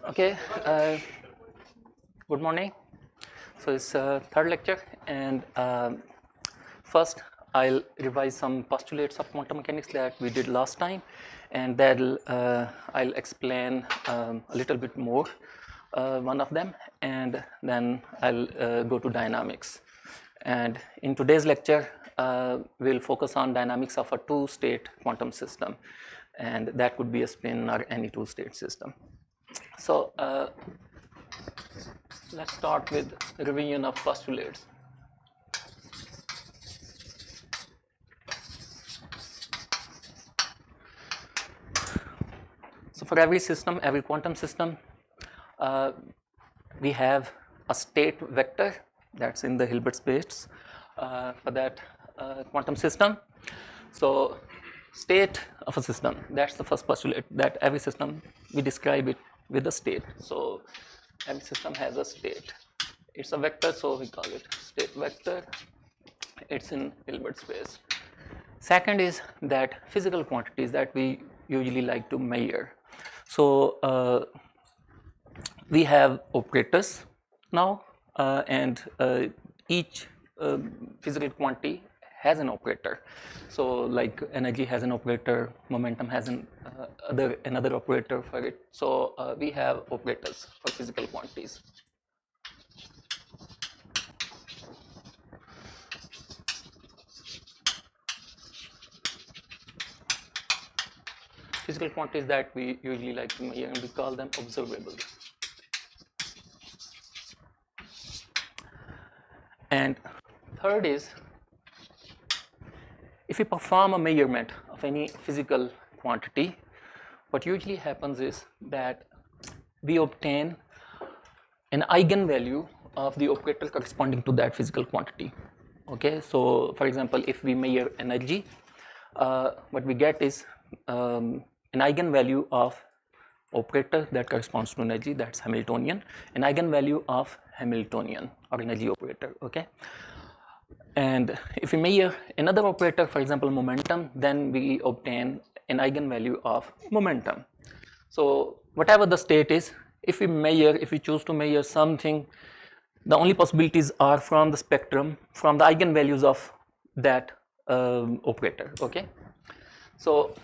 Okay, good morning. So it's third lecture, and first I'll revise some postulates of quantum mechanics that we did last time, and then I'll explain a little bit more one of them, and then I'll go to dynamics. And in today's lecture, we'll focus on dynamics of a two-state quantum system, and that could be a spin or any two-state system. So let's start with revision of postulates. So for every system, every quantum system, we have a state vector that's in the Hilbert space for that quantum system. So state of a system, that's the first postulate, that every system, we describe it with a state. So every system has a state. It's a vector, so we call it state vector. It's in Hilbert space. Second is that physical quantities that we usually like to measure. So we have operators now, and each physical quantity has an operator. So like energy has an operator, momentum has another operator for it. So we have operators for physical quantities. Physical quantities that we usually like to measure, and we call them observable. And third is, if we perform a measurement of any physical quantity, what usually happens is that we obtain an eigenvalue of the operator corresponding to that physical quantity. Okay, so for example, if we measure energy, what we get is an eigenvalue of operator that corresponds to energy, that's Hamiltonian, an eigenvalue of Hamiltonian or energy operator. Okay, and if we measure another operator, for example momentum, then we obtain an eigenvalue of momentum. So whatever the state is, if we choose to measure something, the only possibilities are from the spectrum, from the eigenvalues of that operator. Okay, so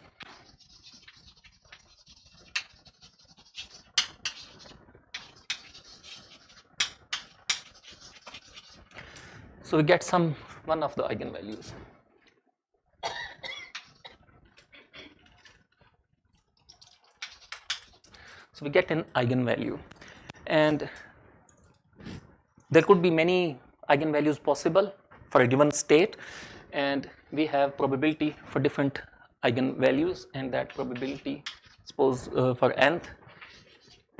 we get one of the eigenvalues. So we get an eigenvalue, and there could be many eigenvalues possible for a given state, and we have probability for different eigenvalues, and that probability, suppose for nth,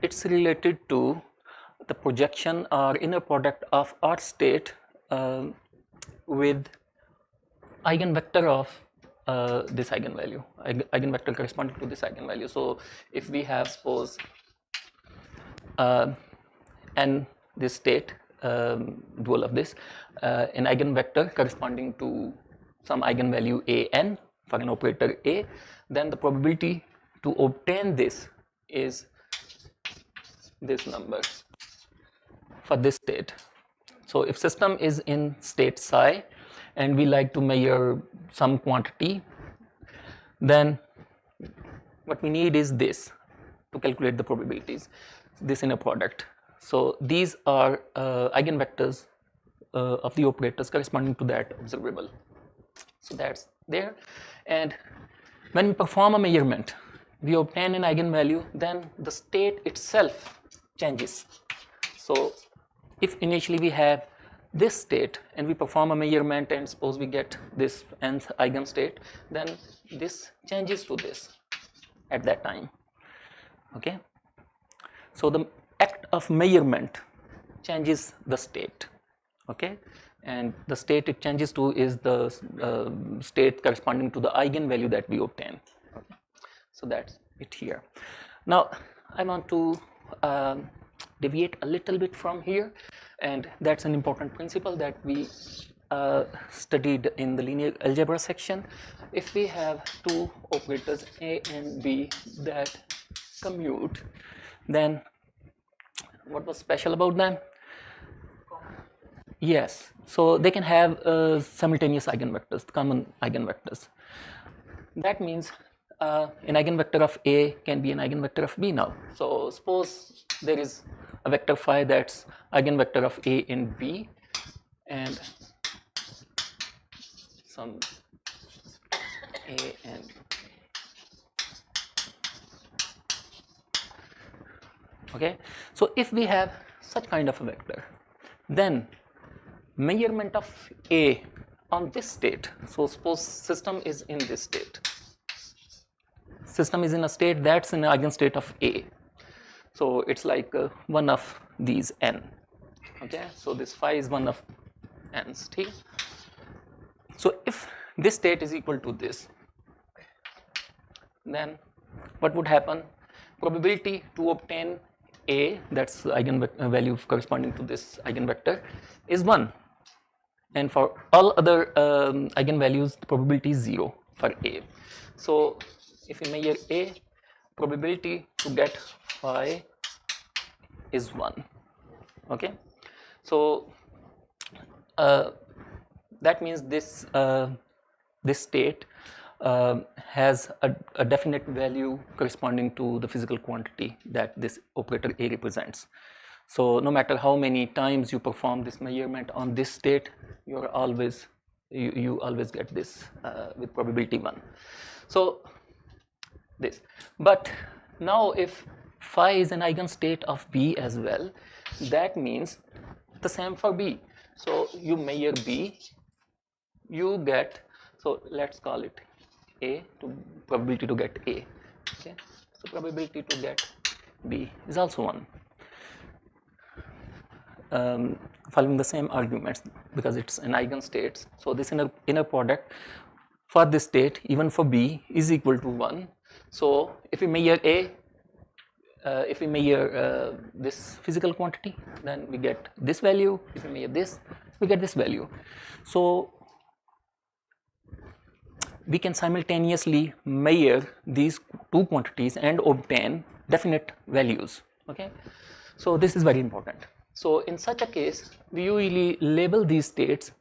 it's related to the projection or inner product of our state with eigenvector of this eigenvalue, eigenvector corresponding to this eigenvalue. So if we have, suppose n, this state, dual of this, an eigenvector corresponding to some eigenvalue a n for an operator a, then the probability to obtain this is this number for this state. So if system is in state psi and we like to measure some quantity, then what we need is this to calculate the probabilities, this inner product. So these are eigenvectors of the operators corresponding to that observable. So that's there, and when we perform a measurement, we obtain an eigenvalue, then the state itself changes. So if initially we have this state and we perform a measurement and suppose we get this nth eigenstate, then this changes to this at that time. Okay, so the act of measurement changes the state. Okay, and the state it changes to is the state corresponding to the eigenvalue that we obtain. Okay. So that's it here. Now I want to deviate a little bit from here, and that's an important principle that we studied in the linear algebra section. If we have two operators a and b that commute, then what was special about them? Yes, so they can have simultaneous eigenvectors, common eigenvectors. That means an eigenvector of A can be an eigenvector of B now. So suppose there is a vector phi that's eigenvector of A and B, and some A and okay. So if we have such kind of a vector, then measurement of A on this state, so suppose system is in this state, system is in a state that's an eigenstate of A, so it's like one of these n, okay, so this phi is one of n's t. So if this state is equal to this, then what would happen? Probability to obtain A, that's eigenvalue corresponding to this eigenvector, is 1, and for all other eigenvalues the probability is 0 for A. So if we measure A, probability to get phi is 1, okay. So that means this this state has a definite value corresponding to the physical quantity that this operator A represents. So no matter how many times you perform this measurement on this state, you always get this with probability 1. So this, but now if phi is an eigenstate of B as well, that means the same for B. So you measure B, you get, so let's call it A, to probability to get A, okay. So probability to get B is also 1, following the same arguments because it's an eigenstate. So this inner product for this state, even for B, is equal to 1. So if we measure A, if we measure this physical quantity, then we get this value. If we measure this, we get this value. So we can simultaneously measure these two quantities and obtain definite values, okay. So this is very important. So in such a case, we usually label these states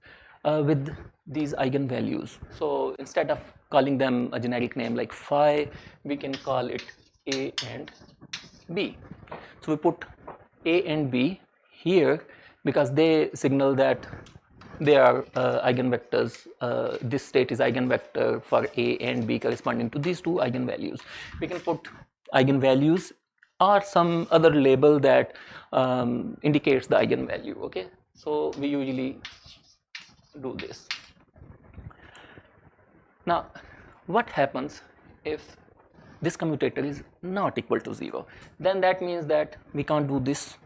with these eigenvalues. So instead of calling them a generic name like phi, we can call it A and B. So we put A and B here because they signal that they are eigenvectors. This state is eigenvector for A and B corresponding to these two eigenvalues. We can put eigenvalues or some other label that indicates the eigenvalue, okay. So we usually do this. Now what happens if this commutator is not equal to 0? Then that means that we can't do this.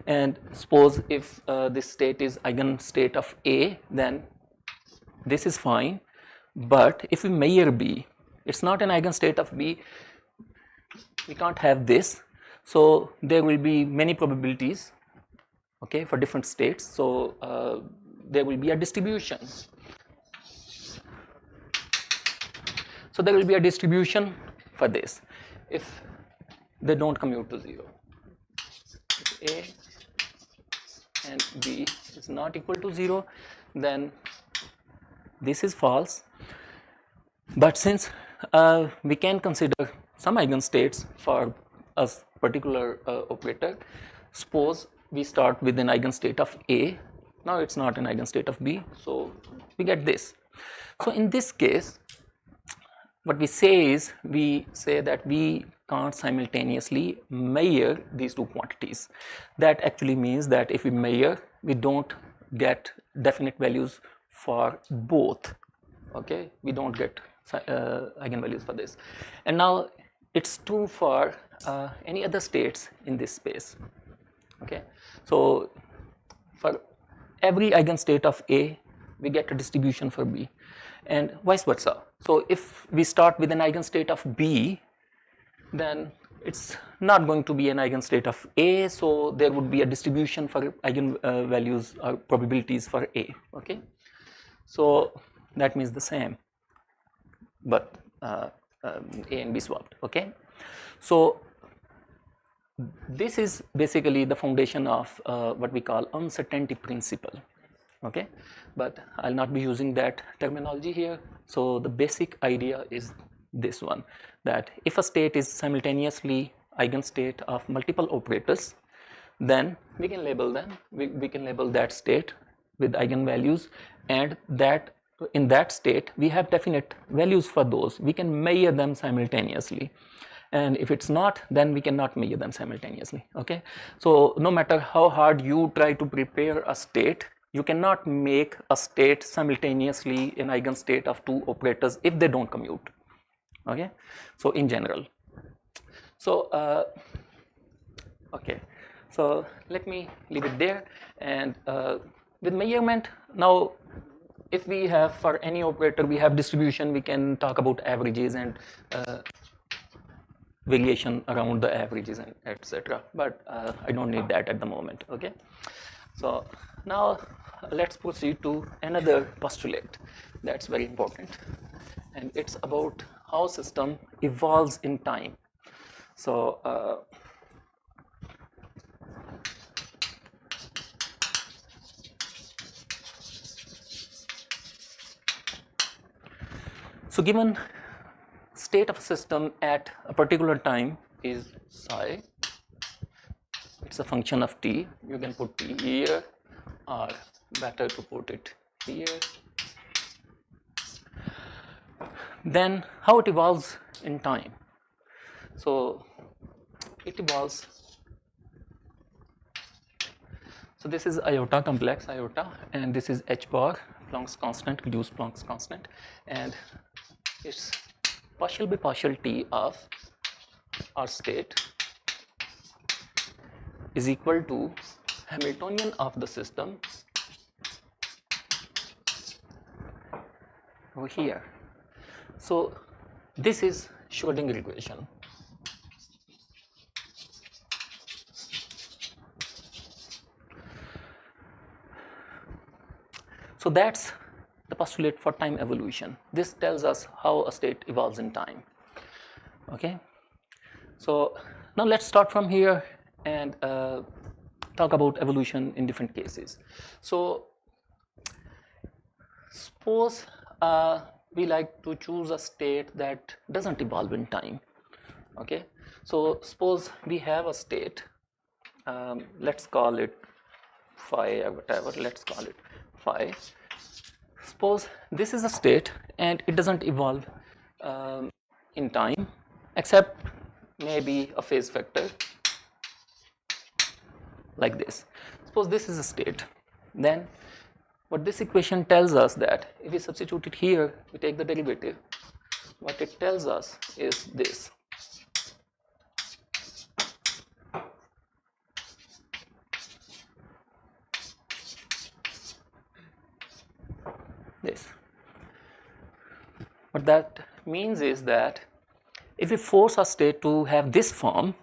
And suppose if this state is eigenstate of A, then this is fine. But if we measure B, it's not an eigenstate of B, we can't have this. So there will be many probabilities, okay, for different states. So there will be a distribution. So there will be a distribution for this if they don't commute to 0. If A and B is not equal to 0, then this is false. But since we can consider some eigenstates for a particular operator, suppose we start with an eigenstate of A. Now it's not an eigenstate of B, so we get this. So in this case, what we say is, we say that we can't simultaneously measure these two quantities. That actually means that if we measure, we don't get definite values for both, okay. We don't get eigenvalues for this. And now it's true for any other states in this space, okay. So for every eigenstate of A, we get a distribution for B, and vice versa. So if we start with an eigenstate of B, then it's not going to be an eigenstate of A, so there would be a distribution for eigenvalues or probabilities for A, okay. So that means the same, but A and B swapped, okay. So this is basically the foundation of what we call uncertainty principle. Okay, but I'll not be using that terminology here. So the basic idea is this one, that if a state is simultaneously eigenstate of multiple operators, then we can label them, we can label that state with eigenvalues, and that in that state we have definite values for those, we can measure them simultaneously. And if it's not, then we cannot measure them simultaneously. Okay, so no matter how hard you try to prepare a state, you cannot make a state simultaneously an eigenstate of two operators if they don't commute. Okay, so in general. So okay, so let me leave it there. And with measurement, now if we have for any operator we have distribution, we can talk about averages and variation around the averages and etc. But I don't need that at the moment. Okay, so now let's proceed to another postulate that's very important, and it's about how system evolves in time. So so given state of a system at a particular time is psi, it's a function of t, you can put t here or better to put it here. Then how it evolves in time? So it evolves, so this is iota, complex iota, and this is h bar, Planck's constant, reduced Planck's constant, and it's partial by partial t of our state is equal to Hamiltonian of the system over here. So this is Schrödinger equation. So that's the postulate for time evolution. This tells us how a state evolves in time. Okay, so now let's start from here and talk about evolution in different cases. So suppose we like to choose a state that doesn't evolve in time. Okay, so suppose we have a state, let's call it phi or whatever, let's call it phi. Suppose this is a state and it doesn't evolve in time except maybe a phase factor like this. Suppose this is a state, then what this equation tells us, that if we substitute it here, we take the derivative, what it tells us is this. This. What that means is that if we force a state to have this form,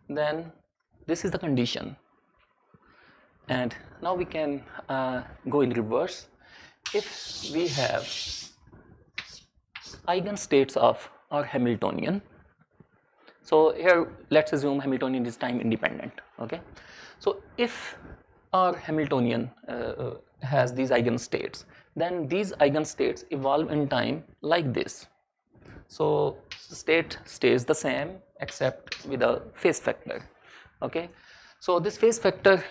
then this is the condition. And now we can go in reverse. If we have eigenstates of our Hamiltonian, so here let's assume Hamiltonian is time independent. Okay, so if our Hamiltonian has these eigenstates, then these eigenstates evolve in time like this. So the state stays the same except with a phase factor. Okay, so this phase factor,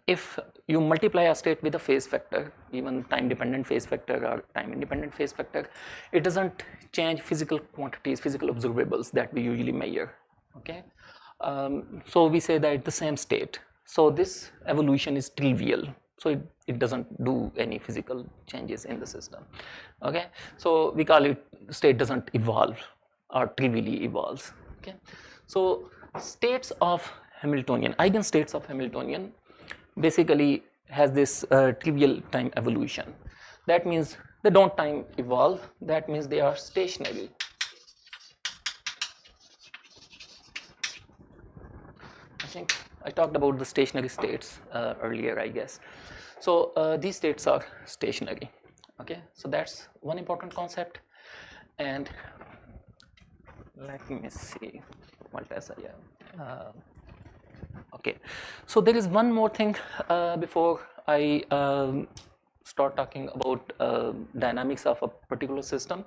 if you multiply a state with a phase factor, even time dependent phase factor or time independent phase factor, it doesn't change physical quantities, physical observables that we usually measure. Okay, so we say that it's the same state. So this evolution is trivial. So it doesn't do any physical changes in the system. Okay, so we call it state doesn't evolve or trivially evolves. Okay, so states of Hamiltonian, eigenstates of Hamiltonian basically has this trivial time evolution. That means they don't time evolve, that means they are stationary. I think I talked about the stationary states earlier, I guess. So these states are stationary. Okay, so that's one important concept. And let me see. multi-SI. Okay, so there is one more thing before I start talking about dynamics of a particular system.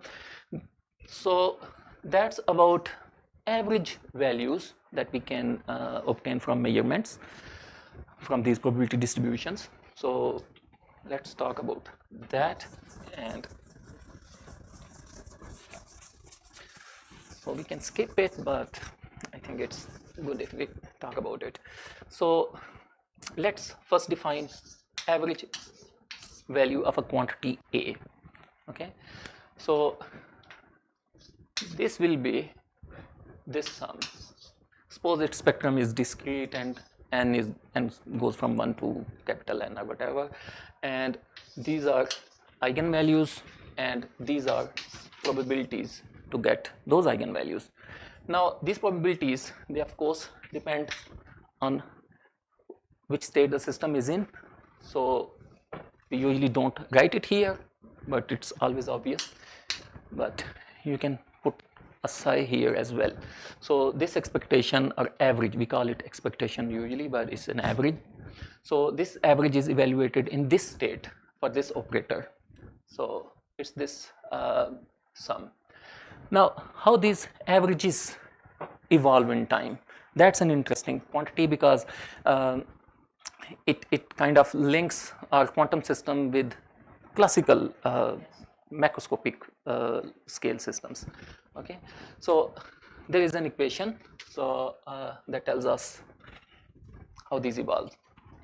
So that's about average values that we can obtain from measurements from these probability distributions. So let's talk about that. And so we can skip it, but I think it's good if we talk about it. So let's first define average value of a quantity A. Okay, so this will be this sum. Suppose its spectrum is discrete and n goes from 1 to capital N or whatever, and these are eigenvalues and these are probabilities to get those eigenvalues. Now these probabilities, they of course depend on which state the system is in. So we usually don't write it here, but it's always obvious. But you can put a psi here as well. So this expectation or average, we call it expectation usually, but it's an average. So this average is evaluated in this state for this operator. So it's this sum. Now how these averages evolve in time, that's an interesting quantity, because it kind of links our quantum system with classical macroscopic scale systems. Okay, so there is an equation so that tells us how these evolve,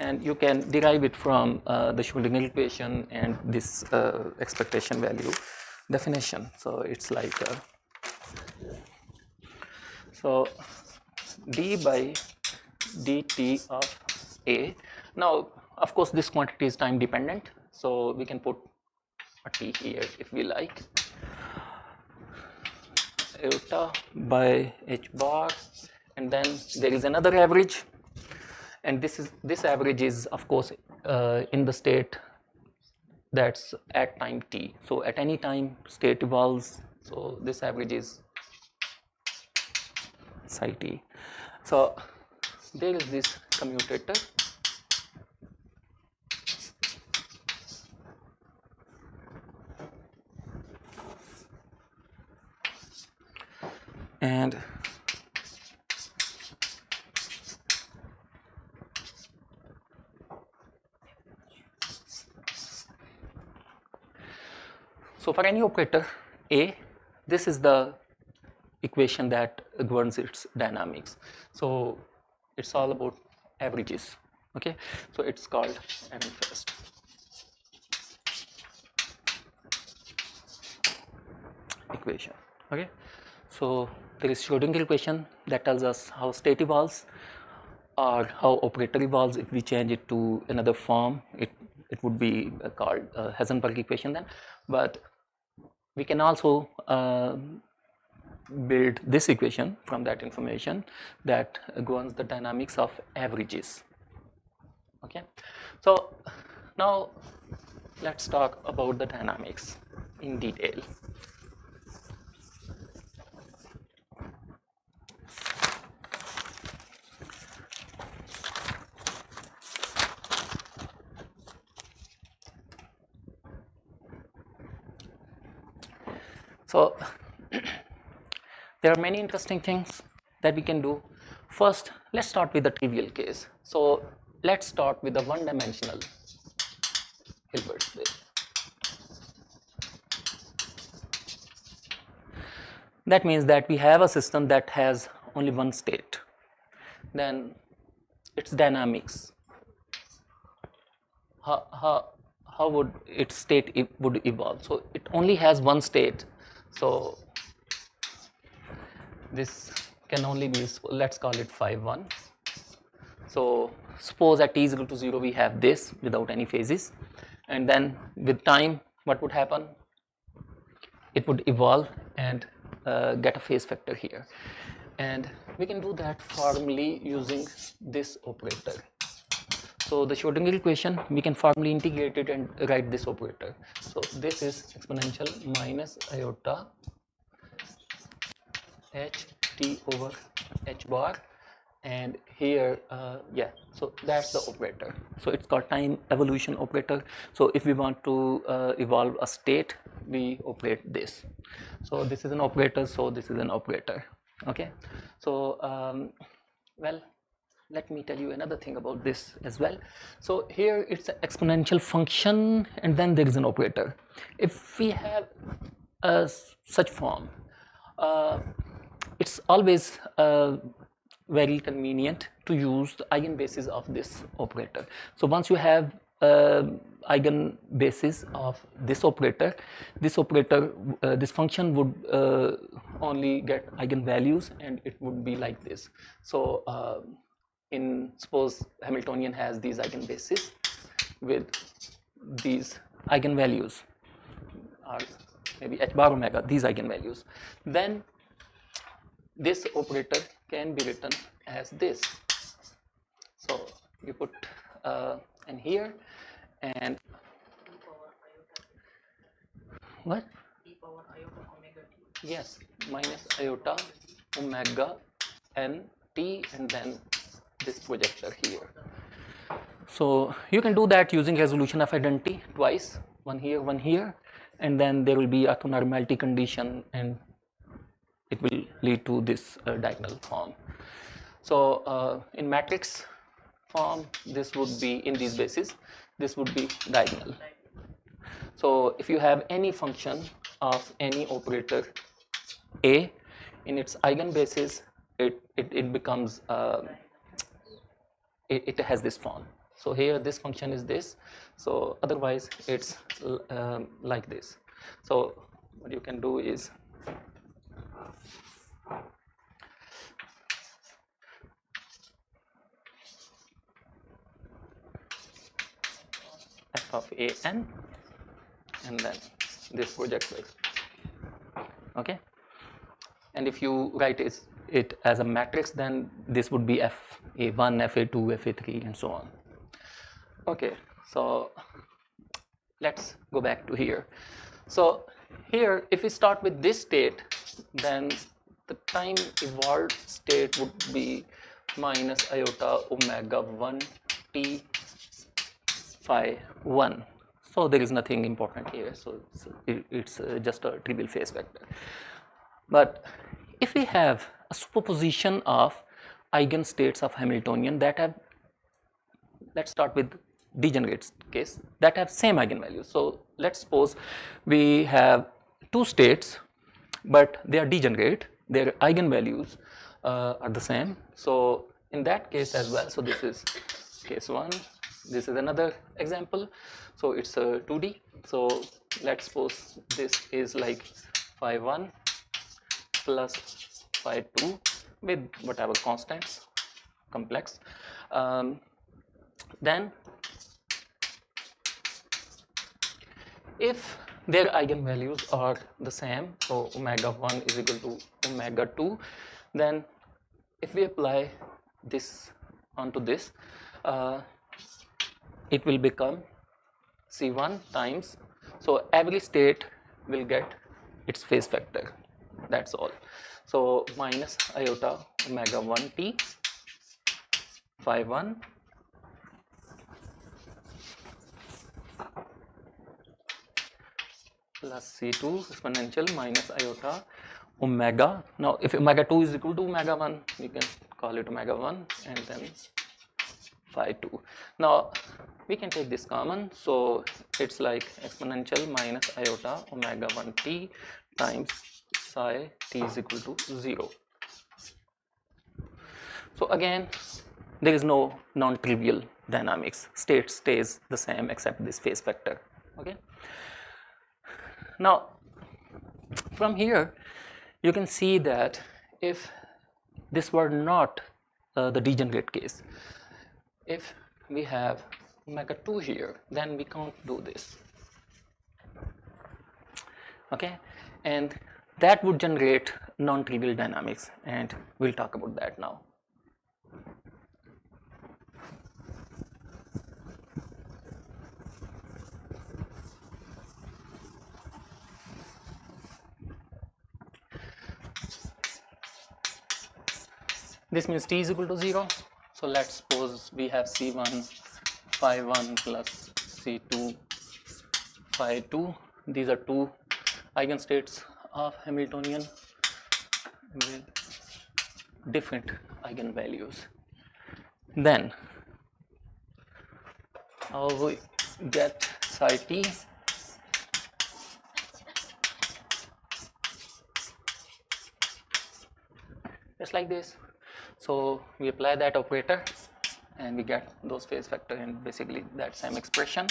and you can derive it from the Schrodinger equation and this expectation value definition. So it's like so d by dt of A. Now of course this quantity is time dependent, so we can put a t here if we like, iota by h bar, and then there is another average, and this average is of course in the state that's at time t. So at any time state evolves, so this average is psi t. So there is this commutator, and so for any operator A, this is the equation that governs its dynamics. So it's all about averages. Okay, so it's called MFST. Equation. Okay, so there is Schrodinger equation that tells us how state evolves or how operator evolves. If we change it to another form, it would be called Heisenberg equation then. But we can also build this equation from that information that governs the dynamics of averages. Okay, so now let's talk about the dynamics in detail. So there are many interesting things that we can do. First, let's start with the trivial case. So let's start with the one-dimensional Hilbert space. That means that we have a system that has only one state. Then its dynamics, how would its state would evolve? So it only has one state. So this can only be, let's call it phi 1. So suppose at t is equal to 0 we have this without any phases, and then with time what would happen? It would evolve and get a phase factor here, and we can do that formally using this operator. So the Schrodinger equation, we can formally integrate it and write this operator. So this is exponential minus iota h t over h bar, and here yeah, so that's the operator. So it's called time evolution operator. So if we want to evolve a state, we operate this. So this is an operator, so this is an operator. Okay, so well, let me tell you another thing about this as well. So here it's an exponential function, and then there is an operator. If we have a such form, uh, it's always very convenient to use the eigenbasis of this operator. So once you have eigenbasis of this operator, this function would only get eigenvalues, and it would be like this. So in suppose Hamiltonian has these eigenbases with these eigenvalues, or maybe h bar omega, these eigenvalues, then this operator can be written as this. So you put in here, and what? E power iota omega t. Yes, minus iota omega n t, and then this projector here. So you can do that using resolution of identity twice, one here, and then there will be orthonormality condition, and it will lead to this diagonal form. So in matrix form, this would be in these bases, this would be diagonal. So if you have any function of any operator A in its eigenbasis, it becomes it has this form. So here this function is this, so otherwise it's like this. So what you can do is f of a n, and then this projector. Okay, and if you write it as a matrix, then this would be fa1, fa2, fa3, and so on. Okay, so let's go back to here. So here, if we start with this state, then the time evolved state would be minus iota omega 1 t phi 1. So there is nothing important here, so it's just a trivial phase vector. But if we have a superposition of eigenstates of Hamiltonian that have, let's start with degenerate case, that have same eigenvalues. So let's suppose we have two states, but they are degenerate, their eigenvalues are the same. So in that case as well, so this is case 1, this is another example. So it's a 2D. So let's suppose this is like phi 1 plus phi 2 with whatever constants, complex. Then if their eigenvalues are the same, so omega 1 is equal to omega 2, then if we apply this onto this, it will become C1 times, so every state will get its phase vector, that's all. So minus iota omega 1 t phi 1 plus C2 exponential minus iota omega. Now if omega 2 is equal to omega 1, we can call it omega 1, and then phi 2. Now we can take this common, so it's like exponential minus iota omega 1 t times psi t is equal to 0. So again, there is no non-trivial dynamics, state stays the same except this phase vector. Okay, now from here you can see that if this were not the degenerate case, if we have omega 2 here, then we can't do this. Okay, and that would generate non-trivial dynamics, and we'll talk about that now. This means t is equal to 0. So let's suppose we have C1 phi 1 plus C2 phi 2. These are two eigenstates of Hamiltonian with different eigenvalues. Then how we get psi t? Just like this. So we apply that operator and we get those phase vector and basically that same expression.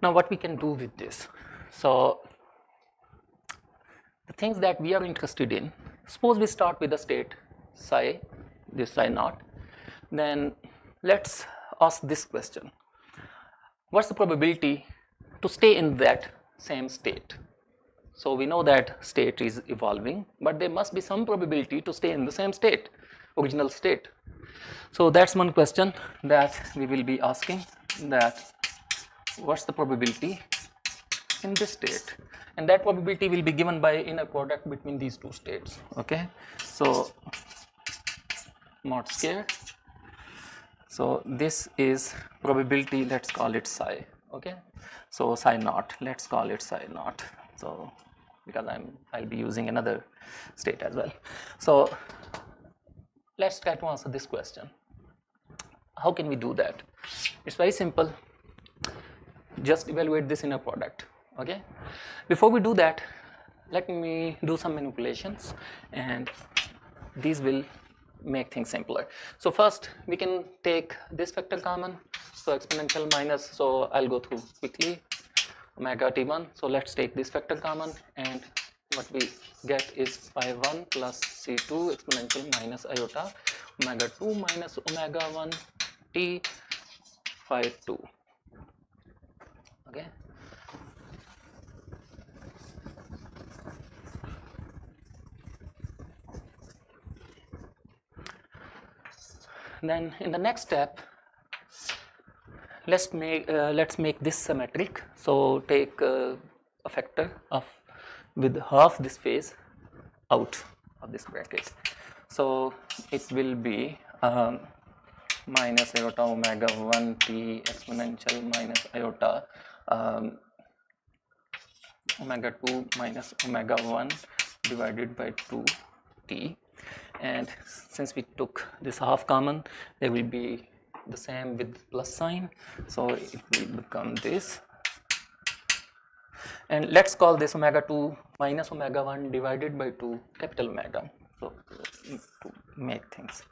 Now what we can do with this? So the things that we are interested in, suppose we start with the state psi, this psi naught, then let's ask this question. What's the probability to stay in that same state? So we know that state is evolving, but there must be some probability to stay in the same state, original state. So that's one question that we will be asking, that what's the probability in this state, and that probability will be given by inner product between these two states. Okay, so mod square. So this is probability, let's call it psi. Okay, so psi naught, let's call it psi naught. So because I'll be using another state as well. So let's try to answer this question. How can we do that? It's very simple. Just evaluate this inner product. Okay, before we do that, let me do some manipulations and these will make things simpler. So first we can take this factor common, so exponential minus, so I'll go through quickly, omega t1. So let's take this factor common and what we get is phi 1 plus c2 exponential minus iota omega 2 minus omega 1 t phi 2. Okay, then in the next step, let's make this symmetric. So take a factor of with half this phase out of this bracket. So it will be minus iota omega 1 t exponential minus iota omega 2 minus omega 1 divided by 2 t. And since we took this half common, there will be the same with plus sign, so it will become this. And let's call this omega 2 minus omega 1 divided by 2 capital omega, so to make things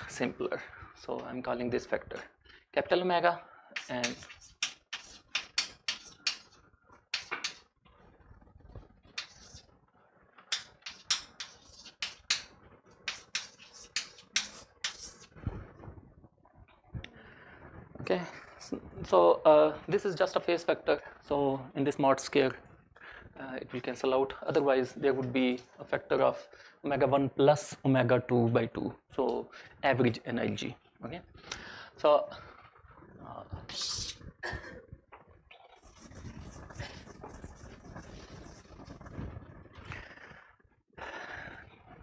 simpler. So I'm calling this factor capital omega, and okay, so this is just a phase factor. So in this mod square, it will cancel out. Otherwise, there would be a factor of omega 1 plus omega 2 by 2. So average energy. Okay, so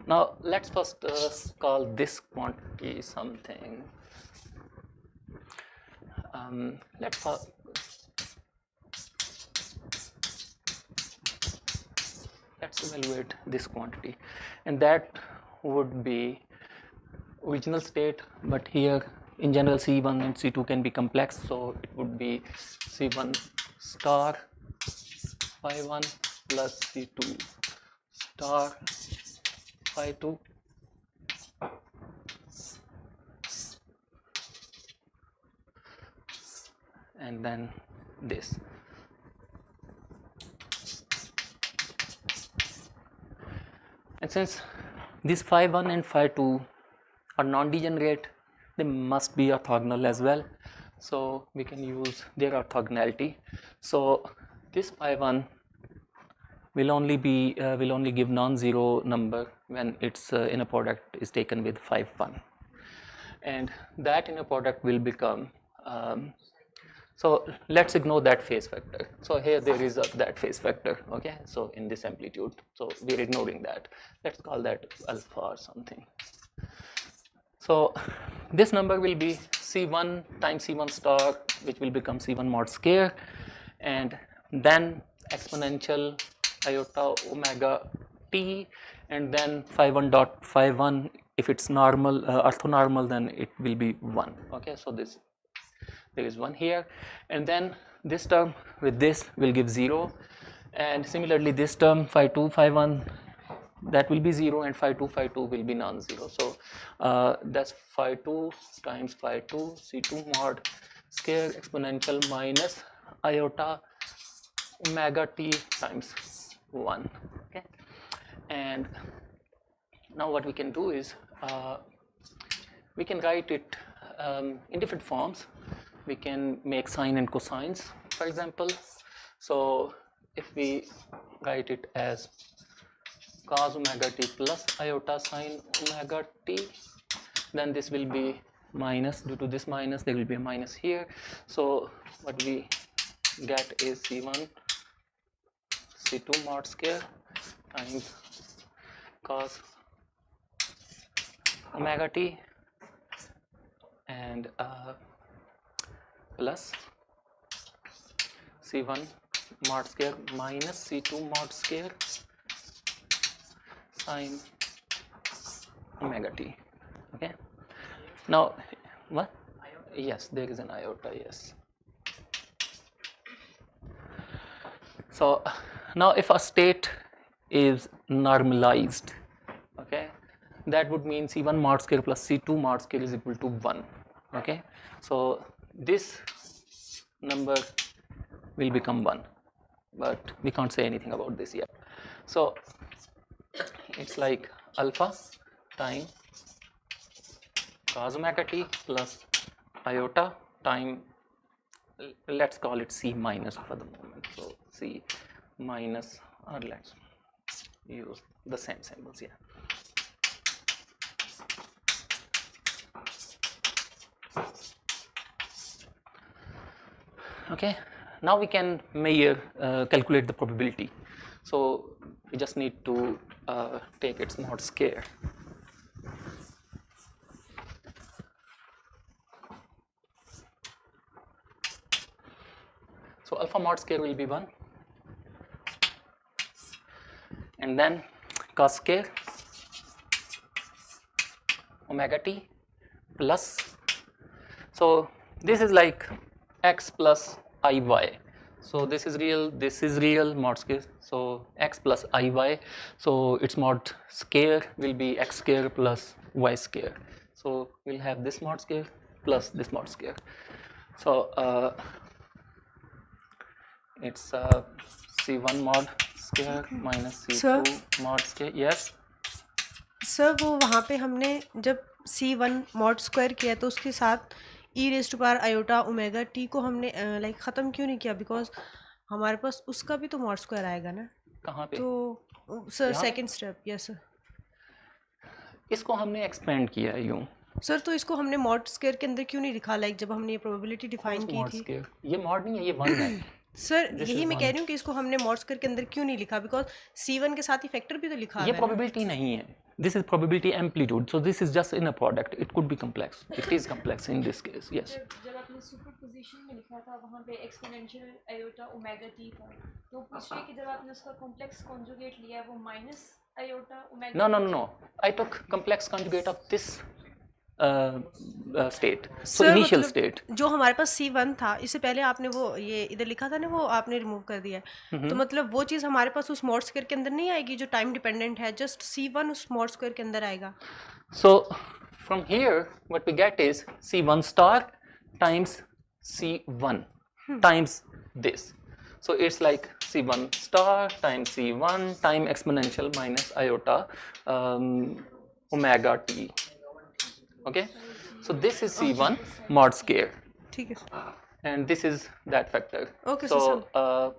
now let's first call this quantity something. Let's evaluate this quantity, and that would be original state, but here in general C1 and C2 can be complex, so it would be C1 star phi 1 plus C2 star phi 2. And then this. And since these phi 1 and phi 2 are non-degenerate, they must be orthogonal as well. So we can use their orthogonality. So this phi 1 will only give non-zero number when its inner product is taken with phi 1. and that inner product will become, so let's ignore that phase factor. So here there is that phase factor, okay, so in this amplitude, so we're ignoring that. Let's call that alpha or something. So this number will be C1 times C1 star, which will become C1 mod square, and then exponential iota omega t, and then phi1 dot phi1, if it's normal, orthonormal, then it will be 1, okay. So this, there is 1 here, and then this term with this will give 0, and similarly this term phi2 phi1, that will be 0, and phi2 will be non-zero. So that's phi2 times phi2 C2 mod square exponential minus iota omega t times 1, okay. And now what we can do is we can write it in different forms. We can make sine and cosines, for example. So if we write it as cos omega t plus iota sine omega t, then this will be minus, due to this minus there will be a minus here. So what we get is C1 C2 mod square times cos omega t and plus C1 mod square minus C2 mod square sine omega t, okay. Now what? Yes, there is an iota, yes. So now if a state is normalized, okay, that would mean C1 mod square plus C2 mod square is equal to 1, okay. So this number will become 1, but we can't say anything about this yet. So it's like alpha time cos omega t plus iota time, let's call it C minus for the moment. So C minus, or let's use the same symbols here. Okay, now we can measure, calculate the probability. So we just need to take its mod square. So alpha mod square will be 1, and then cos square omega t plus, so this is like x plus iy. So this is real mod square, so x plus iy, so its mod square will be x square plus y square. So we'll have this mod square plus this mod square. So it's C1 mod square minus C2 mod square. Yes sir, वो वहाँ पे हमने जब C1 mod square किया तो उसके साथ e raise to power iota omega t को हमने लाइक ख़त्म क्यों नहीं किया? बिकॉज हमारे पास उसका भी तो mod स्क्वायर आएगा ना. कहाँ पे? तो sir second step. Yes sir. इसको हमने एक्सपेंड किया है यूं. सर तो इसको हमने mod स्क्वायर के अंदर क्यों नहीं लिखा? लाइक जब हमने ये प्रोबेबिलिटी डिफाइन की थी. ये mod नहीं है, ये 1 है. सर यही मैं कह रही हूँ कि इसको हमने mod स्क्वायर के अंदर क्यों नहीं लिखा? बिकॉज C1 के साथ ही फैक्टर भी तो लिखा है. ये प्रोबेबिलिटी नहीं है. This is probability amplitude, so this is just inner product. It could be complex. It is complex in this case. Yes. जब आपने सुपरपोजिशन में लिखा था वहाँ पे एक्सपोनेंशियल आयोटा ओमेगा टी था, तो पूछ रही कि जब आपने उसका कॉम्प्लेक्स कॉन्जुगेट लिया वो minus iota omega. No. I took complex conjugate of this state. So Sir, initial मतलब state. जो हमारे पास C1 था, इससे पहले आपने वो ये इधर लिखा था ना, वो आपने रिमूव कर दिया है. तो मतलब वो चीज़ हमारे पास उस mod स्क्वायर के अंदर नहीं आएगी जो टाइम डिपेंडेंट है. जस्ट C1 उस mod स्क्वायर के अंदर आएगा. So from here what we get is C1 star times C1 times this. So it's like C1 star times C1 time exponential minus iota omega t. Okay, so this is C1 mod square. ठीक है. And this is that factor. Okay, so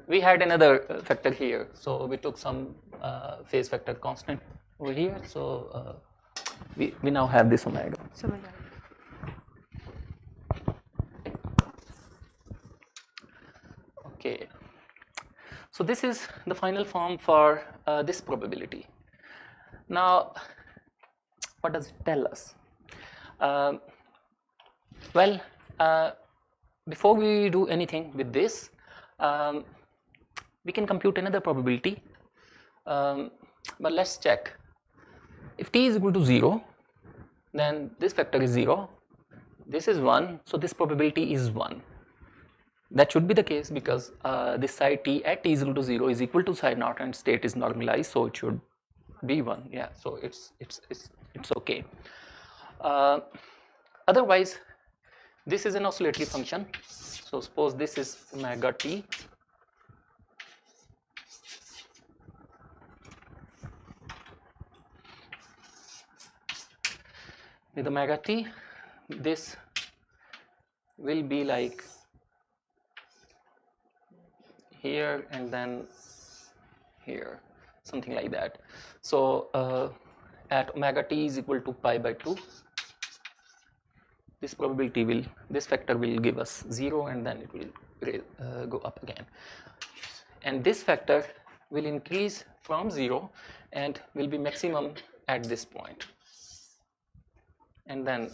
we had another factor here, so we took some phase factor constant over here. So we now have this omega. समझ आ गया. Okay, so this is the final form for this probability. Now, what does it tell us? Well, before we do anything with this, we can compute another probability, but let's check. If t is equal to 0, then this factor is 0, this is 1, so this probability is 1. That should be the case because this psi t at t is equal to 0 is equal to psi naught and state is normalized, so it should be 1. Yeah, so it's okay. Otherwise, this is an oscillatory function. So suppose this is omega t. With omega t, this will be like here and then here, something like that. So at omega t is equal to pi by 2, this probability will, this factor will give us 0 and then it will go up again. And this factor will increase from 0 and will be maximum at this point. And then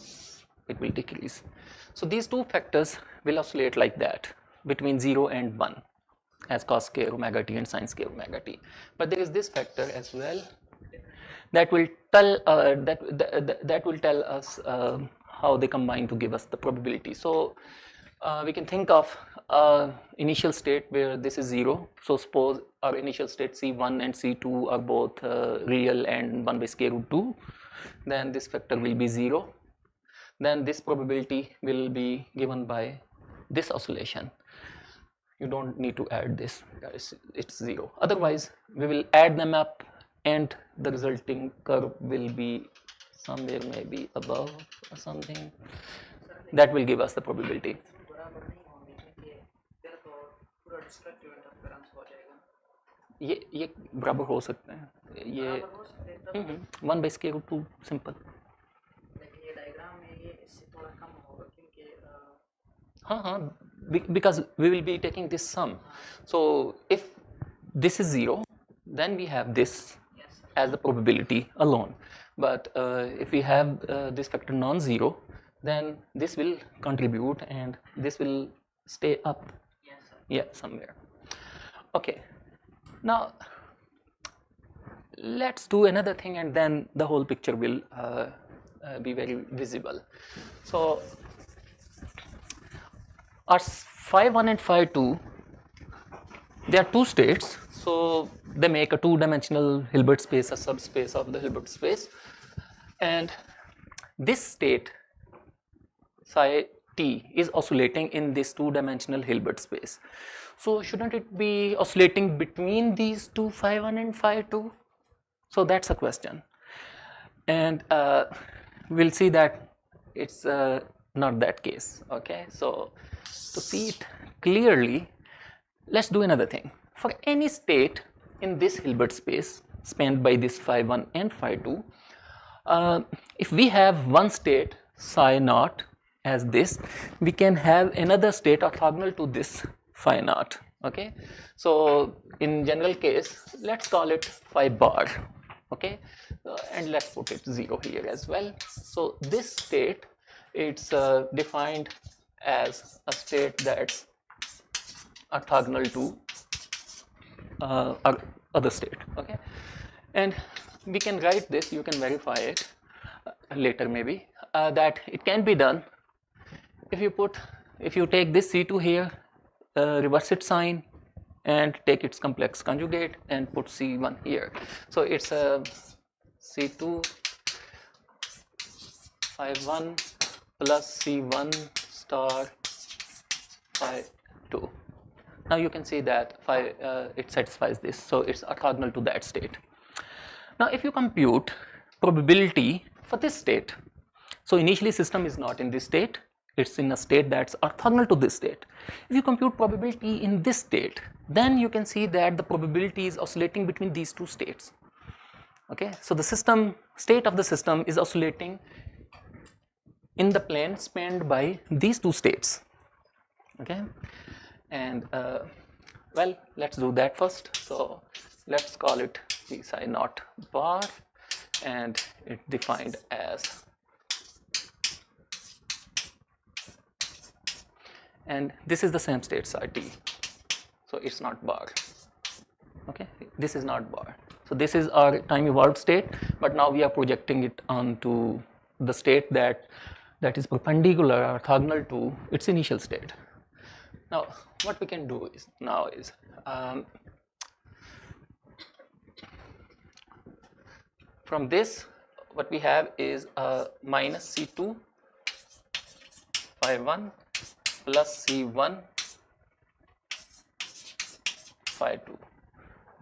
it will decrease. So these two factors will oscillate like that between 0 and 1 as cos square omega t and sin square omega t. But there is this factor as well that will tell that will tell us how they combine to give us the probability. So we can think of initial state where this is 0. So suppose our initial state C1 and C2 are both real and 1 by square root 2. Then this factor will be 0. Then this probability will be given by this oscillation. You don't need to add this, guys, it's 0. Otherwise, we will add them up and the resulting curve will be somewhere maybe above or something. That will give us the probability. ये बराबर हो सकते हैं, ये 1 by square root 2 simple. हाँ, because we will be taking this sum. So if this is 0, then we have this as the probability alone. But if we have this factor non-zero, then this will contribute and this will stay up. Yeah, somewhere. Okay. Now let's do another thing and then the whole picture will be very visible. So our phi 1 and phi 2, they are two states, so they make a two-dimensional Hilbert space, a subspace of the Hilbert space. And this state psi t is oscillating in this two-dimensional Hilbert space. So shouldn't it be oscillating between these two, phi 1 and phi 2? So that's a question. And we'll see that it's not that case. Okay, so to see it clearly, let's do another thing. For any state in this Hilbert space spanned by this phi 1 and phi 2, if we have one state psi naught as this, we can have another state orthogonal to this phi naught. Okay, so in general case, let's call it phi bar. Okay, and let's put it 0 here as well. So this state, it's defined as a state that's orthogonal to our other state. Okay, and we can write this, you can verify it later maybe, that it can be done if you take this C2 here, reverse its sign and take its complex conjugate and put C1 here. So it's a C2 phi 1 plus C1 star phi 2. Now you can see that it satisfies this, so it's orthogonal to that state. Now if you compute probability for this state, so initially system is not in this state, it's in a state that's orthogonal to this state. If you compute probability in this state, then you can see that the probability is oscillating between these two states. Okay, so the system state of the system is oscillating in the plane spanned by these two states. Okay, and well, let's do that first. So let's call it p psi naught bar, and it's defined as, and this is the same state psi t, so it's not bar. Okay, this is not bar. So this is our time evolved state, but now we are projecting it onto the state that is perpendicular or orthogonal to its initial state. Now what we can do is from this what we have is minus C2 phi 1 plus C1 phi 2.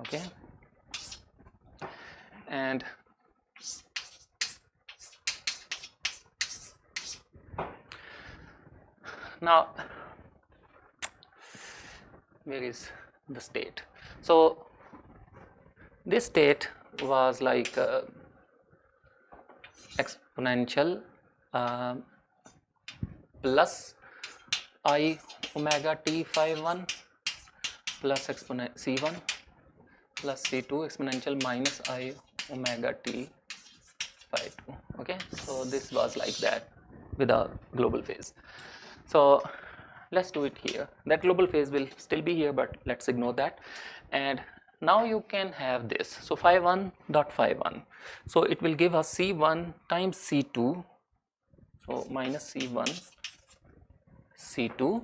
Okay, and now where is the state? So this state was like exponential plus I omega t phi 1 plus exponent C1 plus C2 exponential minus I omega t phi 2. Okay, so this was like that with a global phase. So let's do it here. That global phase will still be here, but let's ignore that. And now you can have this. So phi 1 dot phi 1. So it will give us C1 times C2. So minus C1 C2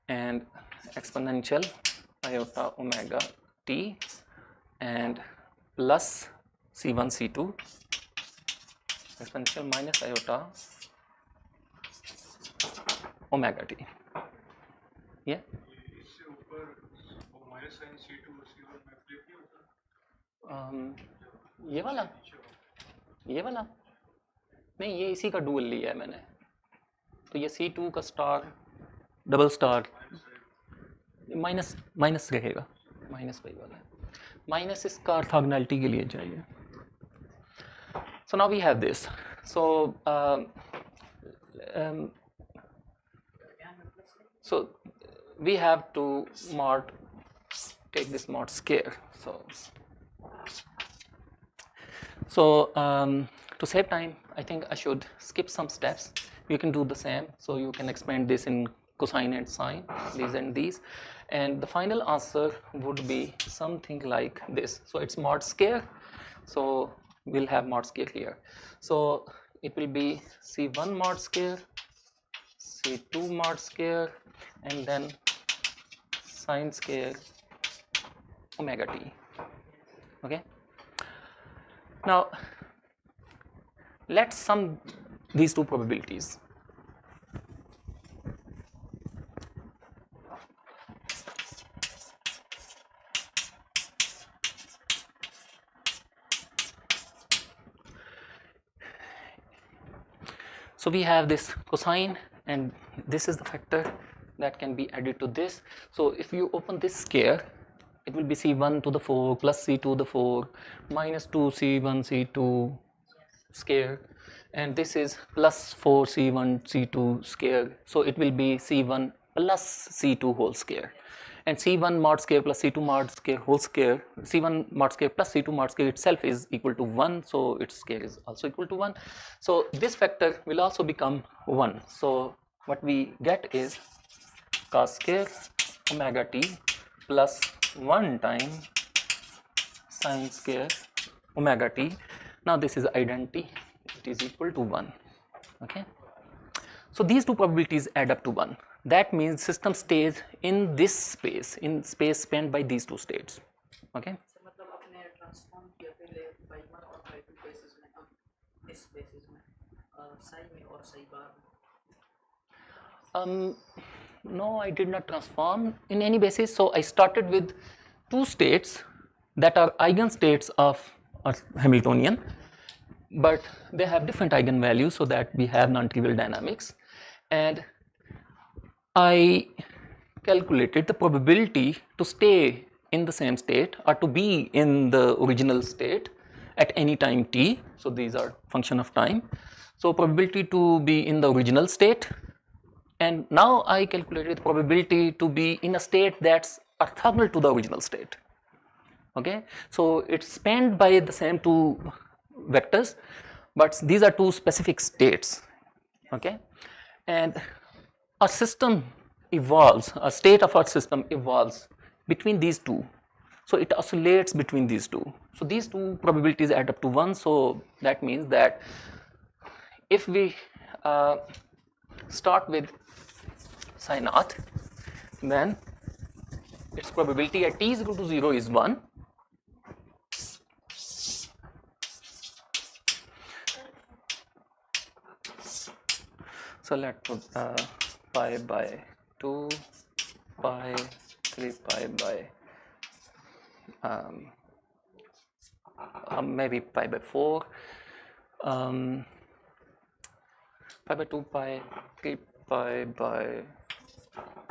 and exponential iota omega t and plus C1 C2 exponential minus iota omega t. Yeah, इससे ऊपर minus sign C2 C1 में flip नहीं होता? ये वाला नहीं, ये इसी का डुअल लिया है मैंने, तो ये C2 का स्टार डबल स्टार माइनस रहेगा, माइनस वही वाला है, माइनस इसका ऑर्थोगोनैलिटी के लिए चाहिए. So now we have this. So so we have to take this mod square. So to save time, I think I should skip some steps. You can do the same. So you can expand this in cosine and sine, these and these, and the final answer would be something like this. So it's mod square. So we'll have mod square here. So it will be C1 mod square, C2 mod square, and then sine square omega t. Okay. Now let's sum these two probabilities. So we have this cosine, and this is the factor that can be added to this. So if you open this square, it will be C1 to the 4 plus C2 to the 4 minus 2 C1 C2 square, and this is plus 4 C1 C2 square. So it will be C1 plus C2 whole square, and C1 mod square plus C2 mod square whole square, C1 mod square plus C2 mod square itself is equal to 1, so its square is also equal to 1. So this factor will also become 1. So what we get is cos square omega t plus 1 time sine square omega t. Now this is identity, it is equal to 1. Okay. So these two probabilities add up to 1. That means system stays in this space, in space spanned by these two states. Okay. मतलब अपने transform किया पहले phi 1 और phi 2 basis में, अब इस basis में psi में और psi बार में. No, I did not transform in any basis. So I started with two states that are eigenstates of a Hamiltonian, but they have different eigenvalues, so that we have non-trivial dynamics, and I calculated the probability to stay in the same state or to be in the original state at any time t. So these are function of time. So probability to be in the original state, and now I calculated the probability to be in a state that's orthogonal to the original state. Okay, so it's spanned by the same two vectors, but these are two specific states. Okay, and our system evolves, a state of our system evolves between these two. So it oscillates between these two. So these two probabilities add up to 1. So that means that if we start with psi naught, then its probability at t is equal to 0 is 1. So let's put pi by 2, pi, 3 pi by maybe pi by 4, pi by 2 pi, 3 pi by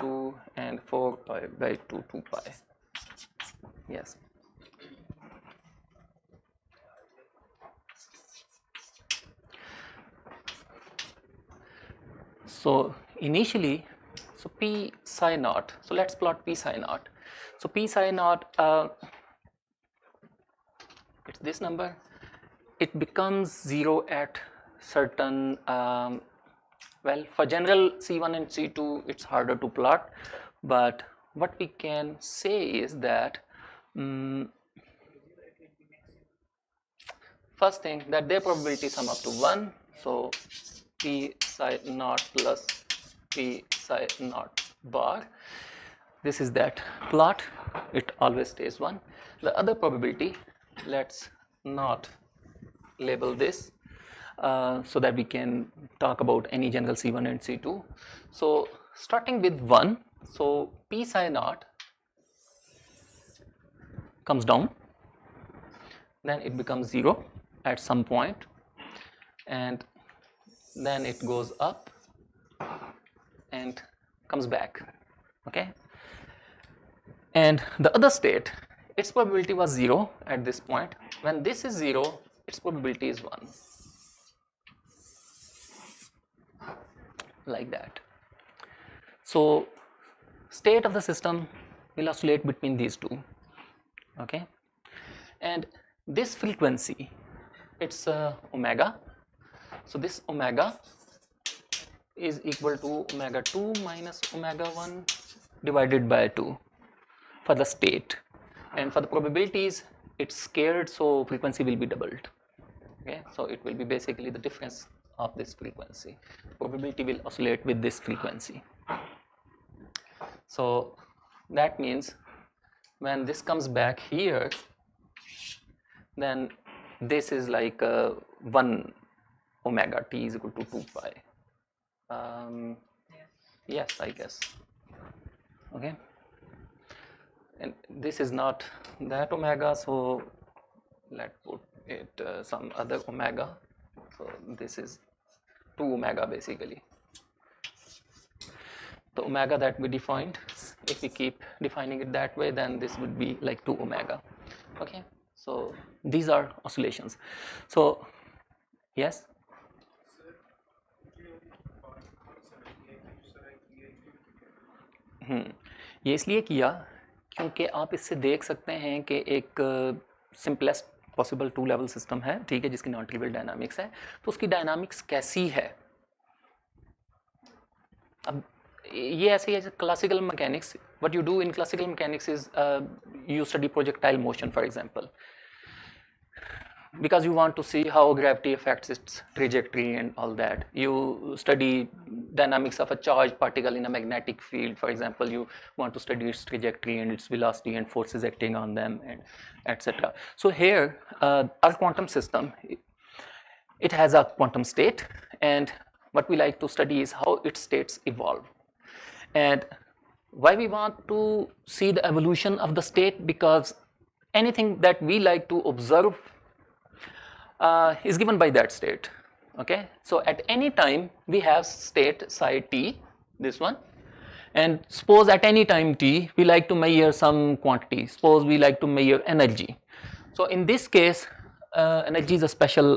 2, and 4 pi by 2, 2 pi. Yes. So initially, so p psi naught, so let's plot p psi naught. So p psi naught, it's this number. It becomes 0 at certain, well, for general C1 and C2 it's harder to plot, but what we can say is that first thing, that their probability sum up to 1. So p psi naught plus p psi naught bar, this is that plot, it always stays 1. The other probability, let's not label this so that we can talk about any general C1 and C2. So starting with 1, so p psi naught comes down, then it becomes 0 at some point, and then it goes up and comes back. Okay, and the other state, its probability was 0 at this point. When this is 0, its probability is 1, like that. So state of the system will oscillate between these two. Okay, and this frequency, it's omega. So this omega is equal to omega 2 minus omega 1 divided by 2 for the state, and for the probabilities it's scared, so frequency will be doubled. Okay, so it will be basically the difference of this frequency. Probability will oscillate with this frequency. So that means when this comes back here, then this is like 1 omega t is equal to 2 pi. Yes, I guess. Okay, and this is not that omega, so let's put it some other omega. So this is 2 omega basically. The omega that we defined, if we keep defining it that way, then this would be like 2 omega. Okay, so these are oscillations. So yes, ये इसलिए किया क्योंकि आप इससे देख सकते हैं कि एक सिंपलेस्ट पॉसिबल 2 लेवल सिस्टम है, ठीक है, जिसकी नॉन ट्रिवियल डायनामिक्स है, तो उसकी डायनामिक्स कैसी है. अब ये ऐसे ही है classical mechanics. What you do in classical mechanics is you study projectile motion, for example, because you want to see how gravity affects its trajectory and all that. You study dynamics of a charged particle in a magnetic field, for example. You want to study its trajectory and its velocity and forces acting on them, and etc. So here our quantum system, it has a quantum state, and what we like to study is how its states evolve. And why we want to see the evolution of the state? Because anything that we like to observe is given by that state. Okay, so at any time we have state psi t, this one, And suppose at any time t, we like to measure some quantity. Suppose we like to measure energy. So in this case, energy is a special,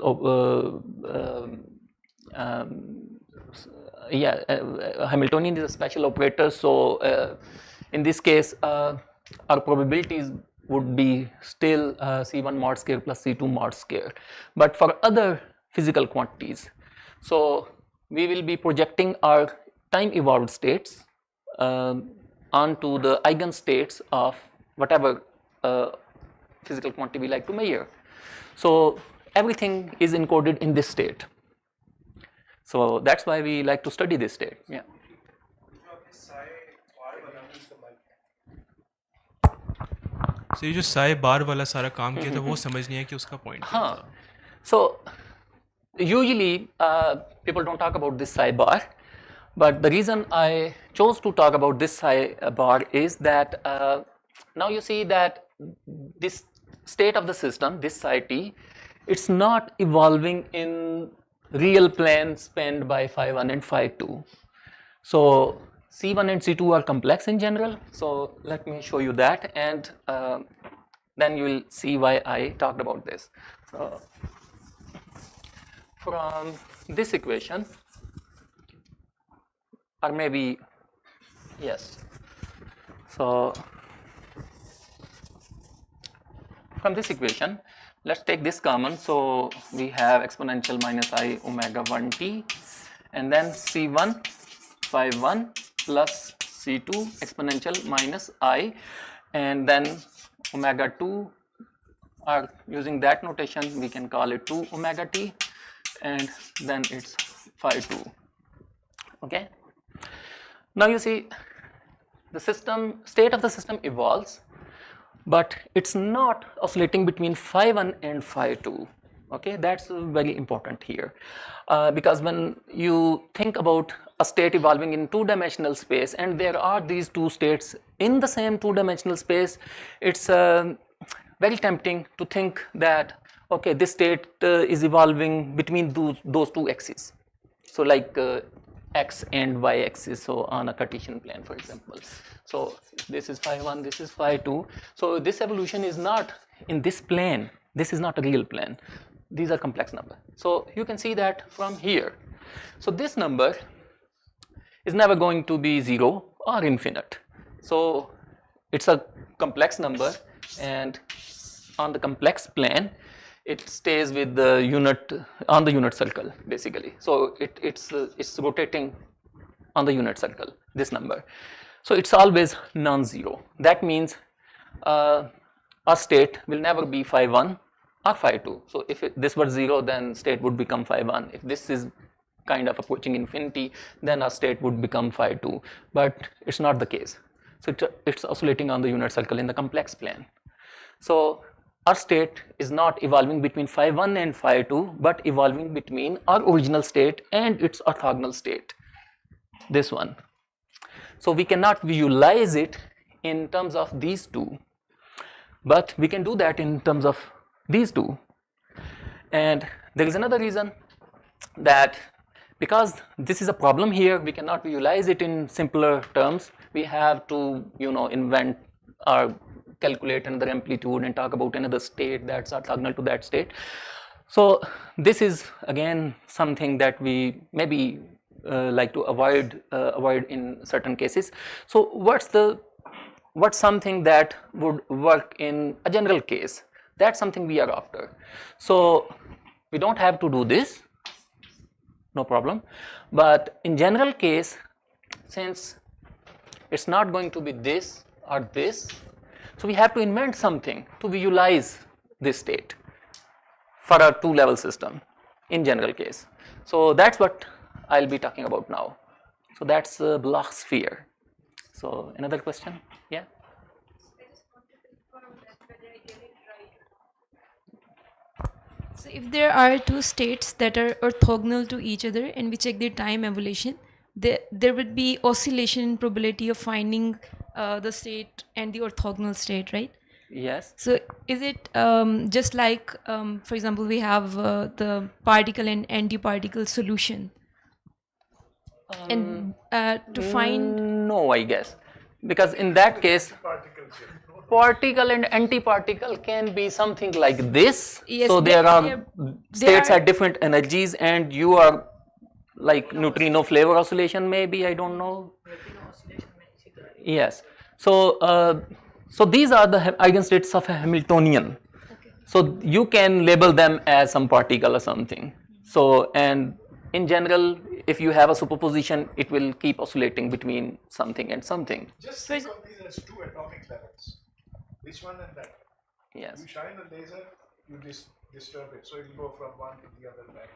Hamiltonian is a special operator. So in this case, our probabilities would be still C1 mod square plus C2 mod square. But for other physical quantities, so we will be projecting our time evolved states onto the eigenstates of whatever physical quantity we like to measure. So everything is encoded in this state. So that's why we like to study this state. Yeah. So ये जो साई बार वाला सारा काम किया था वो समझ नहीं है कि उसका point क्या था. So usually people don't talk about this psi bar, but the reason I chose to talk about this psi bar is that now you see that this state of the system, this psi t, it's not evolving in real plane spanned by phi 1 and phi 2. So C1 and C2 are complex in general. So let me show you that, and then you will see why I talked about this. So from this equation, or maybe yes. So from this equation, let's take this common. So we have exponential minus I omega 1t, and then C1 phi 1 plus C2 exponential minus I, and then omega 2, or using that notation we can call it 2 omega t, and then it's phi 2. Okay. Now you see the system, state of the system evolves, but it's not oscillating between phi 1 and phi 2. Okay, that's very important here, because when you think about a state evolving in two-dimensional space and there are these two states in the same two-dimensional space, it's very tempting to think that okay, this state is evolving between those two axes. So like x and y axis, so on a Cartesian plane, for example. So this is phi 1, this is phi 2. So this evolution is not in this plane. This is not a real plane. These are complex numbers. So you can see that from here. So this number is never going to be 0 or infinite. So it's a complex number, and on the complex plane it stays with the unit on the unit circle basically. So it's rotating on the unit circle, this number. So it's always non-zero. That means a state will never be phi 1 or phi 2. So if this were 0, then state would become phi 1. If this is kind of approaching infinity, then our state would become phi 2. But it's not the case. So it's oscillating on the unit circle in the complex plane. So our state is not evolving between phi 1 and phi 2, but evolving between our original state and its orthogonal state, this one. So we cannot visualize it in terms of these two, but we can do that in terms of these two. And there is another reason, that because this is a problem here, we cannot visualize it in simpler terms. We have to, invent or calculate another amplitude and talk about another state that's orthogonal to that state. So this is again something that we maybe like to avoid in certain cases. So what's something that would work in a general case? That's something we are after. So we don't have to do this, no problem. But in general case, since it's not going to be this or this, so we have to invent something to visualize this state for a two-level system in general case. So that's what I'll be talking about now. So that's Bloch sphere. So another question? Yeah? So if there are two states that are orthogonal to each other and we check their time evolution, there would be oscillation in probability of finding the state and the orthogonal state, right? Yes. So is it just like, for example, we have the particle and antiparticle solution? And to find... no, I guess, because in that case, particle and antiparticle can be something like this. Yes, so they there are are- states are- at different energies, and you are like neutrino flavor oscillation, maybe, I don't know. neutrino oscillation में इसी तरह Yes. So these are the eigenstates of a Hamiltonian. So you can label them as some particle or something. So, and in general, if you have a superposition, it will keep oscillating between something and something. Just think of these as two atomic levels. This one and that. Yes. You shine a laser, you disturb it, so it will go from one to the other back.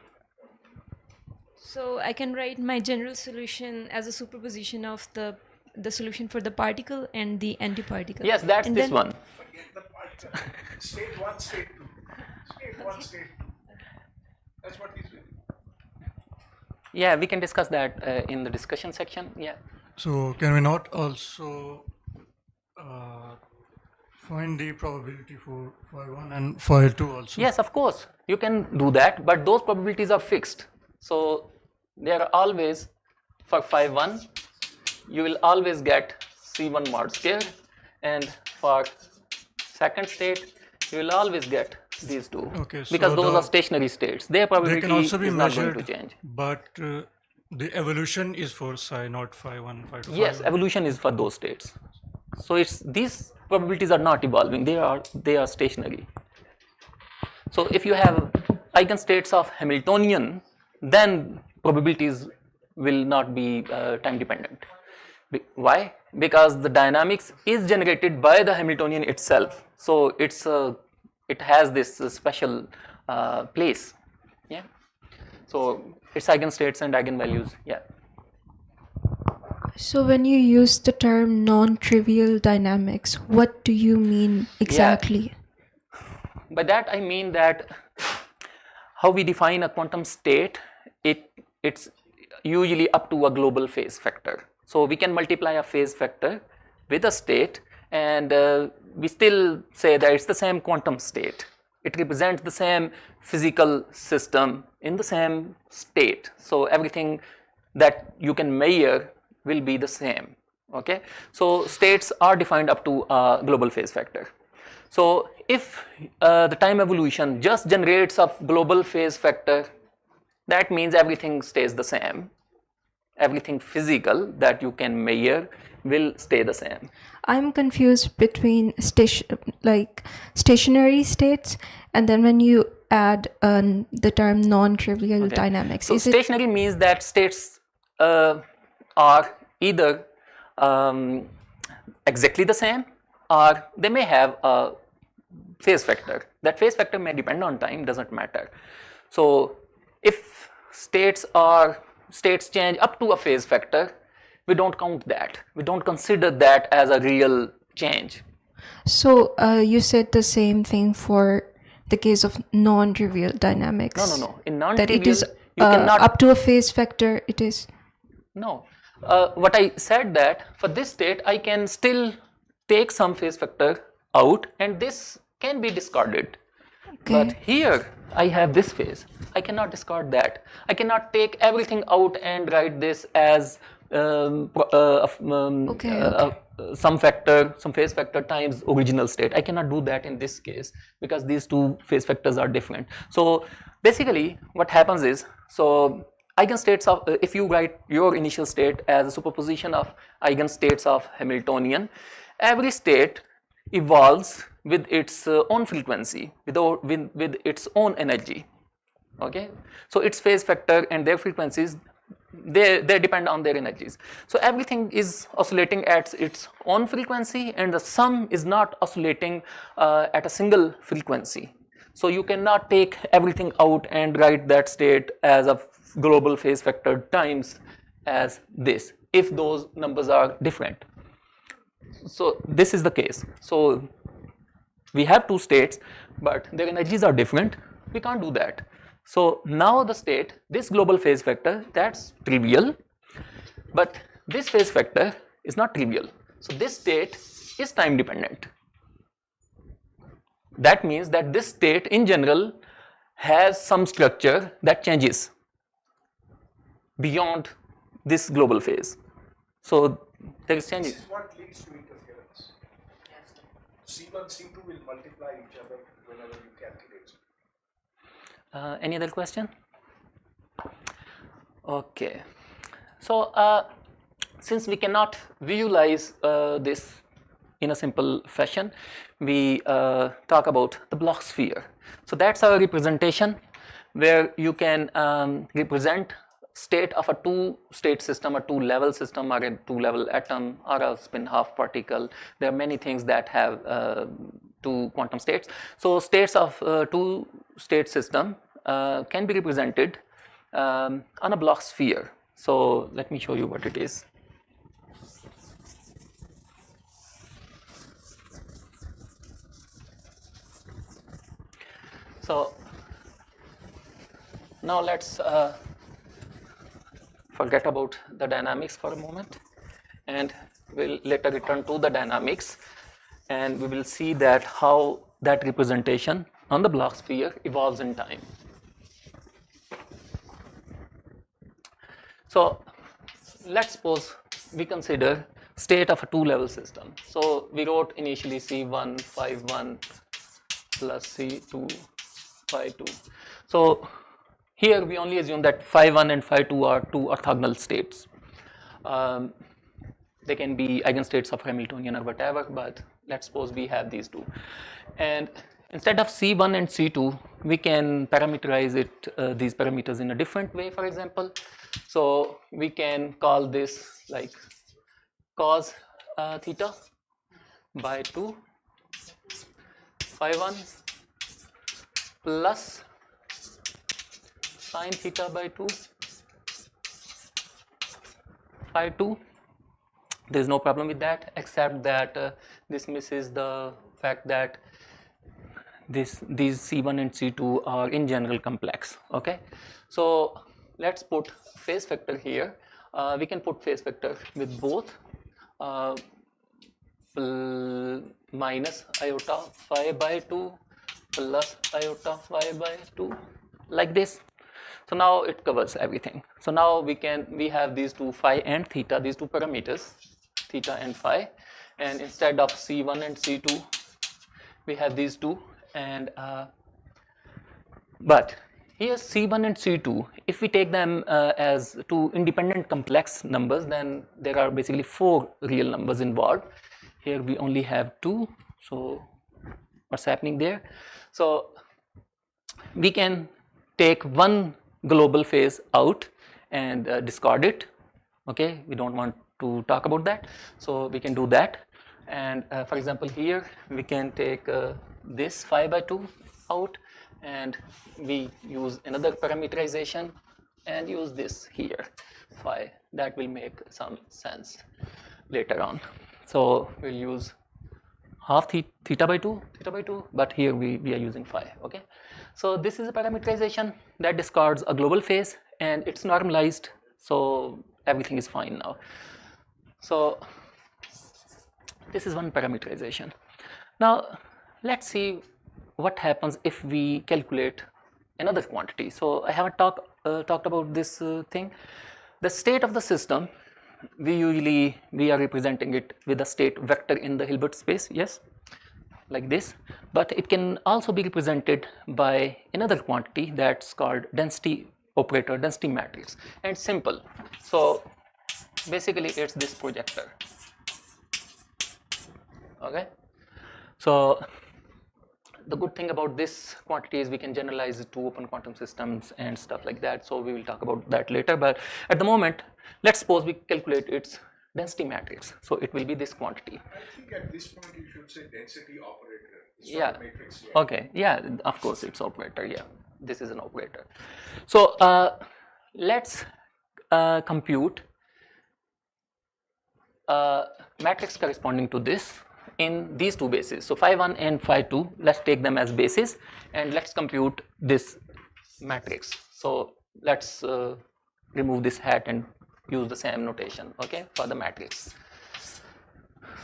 So I can write my general solution as a superposition of the solution for the particle and the antiparticle. Yes, that's And this then- one. Forget the particle. State 1, state 2. State 1, state 2. That's what he's doing. Yeah, we can discuss that in the discussion section. Yeah. So can we not also find the probability for phi 1 and phi 2 also? Yes, of course, you can do that, but those probabilities are fixed. So they are always, for phi 1, you will always get C1 mod square, and for second state, you will always get these two. Okay, so because those the- are stationary states. Their They probability can also be is not going to measured, change. but the evolution is for psi, not phi 1, phi 2. Yes, evolution is for those states. So it's these probabilities are not evolving; they are stationary. So if you have eigenstates of Hamiltonian, then probabilities will not be time dependent. Why? Because the dynamics is generated by the Hamiltonian itself. So it has this special place. Yeah. So its eigenstates and eigenvalues. Yeah. So when you use the term non-trivial dynamics, what do you mean exactly? By that I mean that how we define a quantum state, it's usually up to a global phase factor. So we can multiply a phase factor with a state, and we still say that it's the same quantum state. It represents the same physical system in the same state. So everything that you can measure will be the same. Okay. So states are defined up to a global phase factor. So if the time evolution just generates a global phase factor, that means everything stays the same. Everything physical that you can measure will stay the same. I'm confused between stationary states and then when you add the term non-trivial Okay. dynamics. So Is it stationary means that states are either exactly the same, or they may have a phase factor. That phase factor may depend on time, doesn't matter. So if states change up to a phase factor, we don't count that. We don't consider that as a real change. so? You said the same thing for the case of non-trivial dynamics. No. In That non-trivial, it is you cannot. up to a phase factor. It is. No. What I said that for this state, I can still take some phase factor out, and this can be discarded. But here I have this phase. I cannot discard that. I cannot take everything out and write this as some phase factor times original state. I cannot do that in this case because these two phase factors are different. So basically what happens is, so eigenstates of, if you write your initial state as a superposition of eigenstates of Hamiltonian, every state evolves with its own frequency, with its own energy. Okay, so its phase factor and their frequencies, they depend on their energies. So everything is oscillating at its own frequency, and the sum is not oscillating at a single frequency. So you cannot take everything out and write that state as a global phase factor times as this if those numbers are different. So this is the case. So we have two states, but their energies are different. We can't do that. So now the state, this global phase factor, that's trivial, but this phase factor is not trivial. So this state is time dependent. That means that this state in general has some structure that changes beyond this global phase. So there is change. This is what leads to interference. C1, C2 will multiply each other whenever you calculate. Any other question? Okay. So since we cannot visualize this in a simple fashion, we talk about the Bloch sphere. So that's our representation where you can represent state of a two-state system, a two-level system, or a two-level atom, or a spin half particle. There are many things that have two quantum states. So states of two-state system can be represented on a Bloch sphere. So let me show you what it is. So now let's forget about the dynamics for a moment, and we'll later return to the dynamics, and we will see that how that representation on the Bloch sphere evolves in time. So let's suppose we consider state of a two-level system. So we wrote initially C1 phi 1 plus C2 phi 2. So here we only assume that phi 1 and phi 2 are two orthogonal states. They can be eigenstates of Hamiltonian or whatever, but let's suppose we have these two. And instead of C1 and C2, we can parameterize it, these parameters in a different way, for example. So we can call this like cos theta by 2 phi 1 plus sin theta by 2 phi 2. There is no problem with that, except that this misses the fact that these C1 and C2 are in general complex. Okay, so let's put phase vector here. We can put phase vector with both minus iota phi by 2 plus iota phi by 2, like this. So now it covers everything. So now we have these two phi and theta, these two parameters, theta and phi, and instead of C1 and C2, we have these two. And but here C1 and C2, if we take them as two independent complex numbers, then there are basically 4 real numbers involved. Here we only have 2. So what's happening there? So we can take one global phase out and discard it. Okay, we don't want to talk about that, so we can do that. And for example, here we can take this phi by 2 out, and we use another parameterization and use this here phi. That will make some sense later on. So we'll use half theta by 2, but here we are using phi. Okay, so this is a parameterization that discards a global phase, and it's normalized, so everything is fine now. So this is one parameterization. Now let's see what happens if we calculate another quantity. So I haven't talked about this thing. The state of the system, we are representing it with a state vector in the Hilbert space, yes, like this. But it can also be represented by another quantity that's called density operator, density matrix, and simple. So basically it's this projector. Okay, so the good thing about this quantity is we can generalize it to open quantum systems and stuff like that, so we will talk about that later. But at the moment, let's suppose we calculate its density matrix. So it will be this quantity. I think at this point you should say density operator. It's Yeah. not matrix yet. Okay, yeah, of course it's operator. Yeah, this is an operator. So let's compute a matrix corresponding to this in these two bases. So phi 1 and phi 2, let's take them as bases, and let's compute this matrix. So let's remove this hat and use the same notation, okay, for the matrix.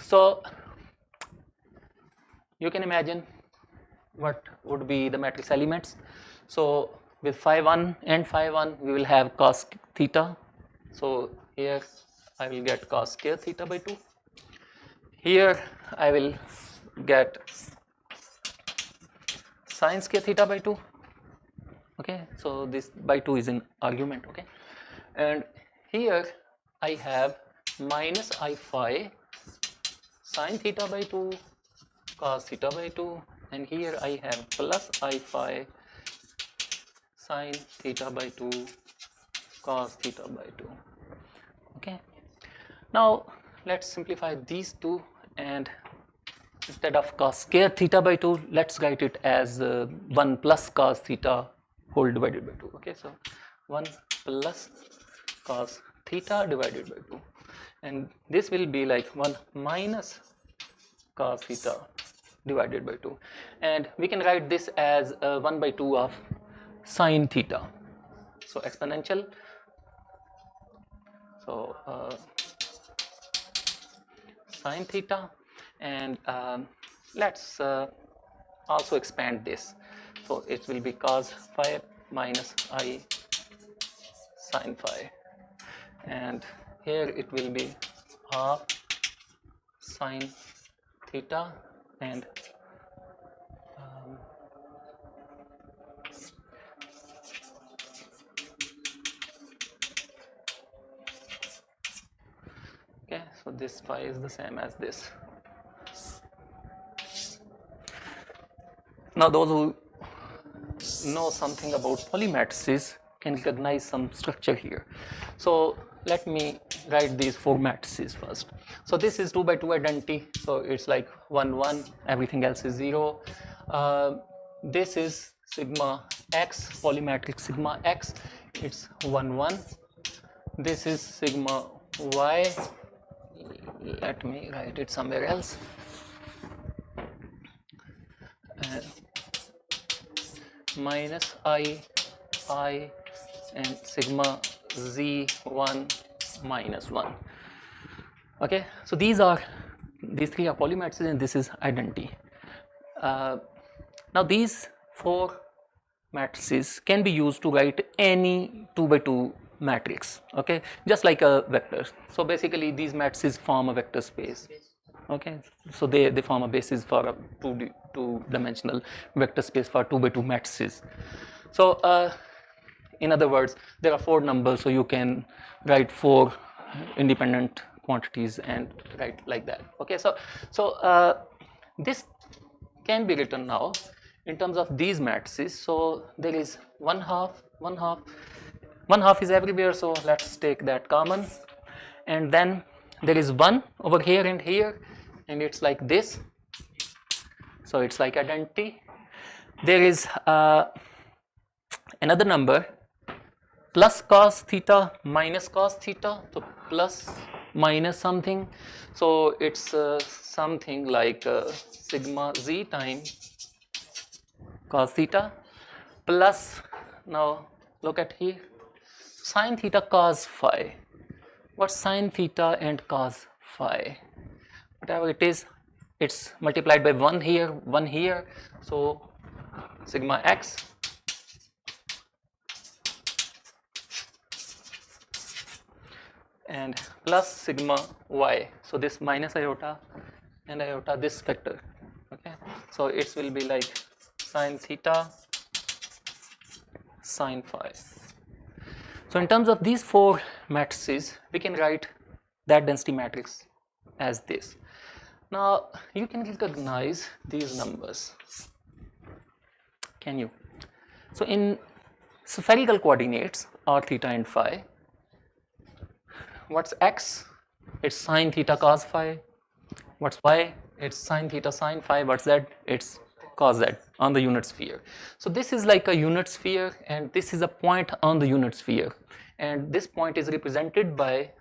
So you can imagine what would be the matrix elements. So with phi 1 and phi 1, we will have cos theta. So here I will get cos square theta by 2. Here I will get sin square theta by 2. Okay, so this by 2 is in argument. Okay, and here I have minus I phi sin theta by 2 cos theta by 2, and here I have plus I phi sin theta by 2 cos theta by 2. Okay, now let's simplify these two, and instead of cos square theta by 2, let's write it as 1 plus cos theta whole divided by 2. Okay, so 1 plus cos theta divided by 2, and this will be like 1 minus cos theta divided by 2, and we can write this as 1 by 2 of sin theta. So exponential, so sin theta, and let's also expand this, so it will be cos phi minus I sin phi, and here it will be half sin theta, and okay, so this phi is the same as this. Now those who know something about polymatrices can recognize some structure here. So let me write these 4 matrices first. So this is 2 by 2 identity, so it's like 1 1, everything else is 0. This is sigma x, polymetric sigma x, it's 1 1. This is sigma y, let me write it somewhere else. Minus I, and sigma z1 minus 1. Okay, so these 3 are polymatrices, and this is identity. Now these 4 matrices can be used to write any 2 by 2 matrix. Okay, just like a vector. So basically these matrices form a vector space. Okay, so they form a basis for a two-dimensional vector space for 2 by 2 matrices. So in other words, there are 4 numbers, so you can write 4 independent quantities and write like that. Okay, so this can be written now in terms of these matrices. So there is 1 half, 1 half, 1 half is everywhere, so let's take that common, and then there is 1 over here and here, and it's like this, so it's like identity. There is another number plus cos theta minus cos theta, so plus minus something, so it's something like sigma z times cos theta plus, now look at here, sin theta cos phi. What's sin theta and cos phi? Whatever it is, it's multiplied by 1 here, 1 here, so sigma x and plus sigma y, so this minus iota and iota, this factor. Okay, so it will be like sin theta sin phi. So in terms of these 4 matrices, we can write that density matrix as this. Now you can recognize these numbers, can you? So in spherical coordinates r, theta and phi, what's x? It's sin theta cos phi. What's y? It's sin theta sin phi. What's z? It's cos z on the unit sphere. So this is like a unit sphere, and this is a point on the unit sphere, and this point is represented by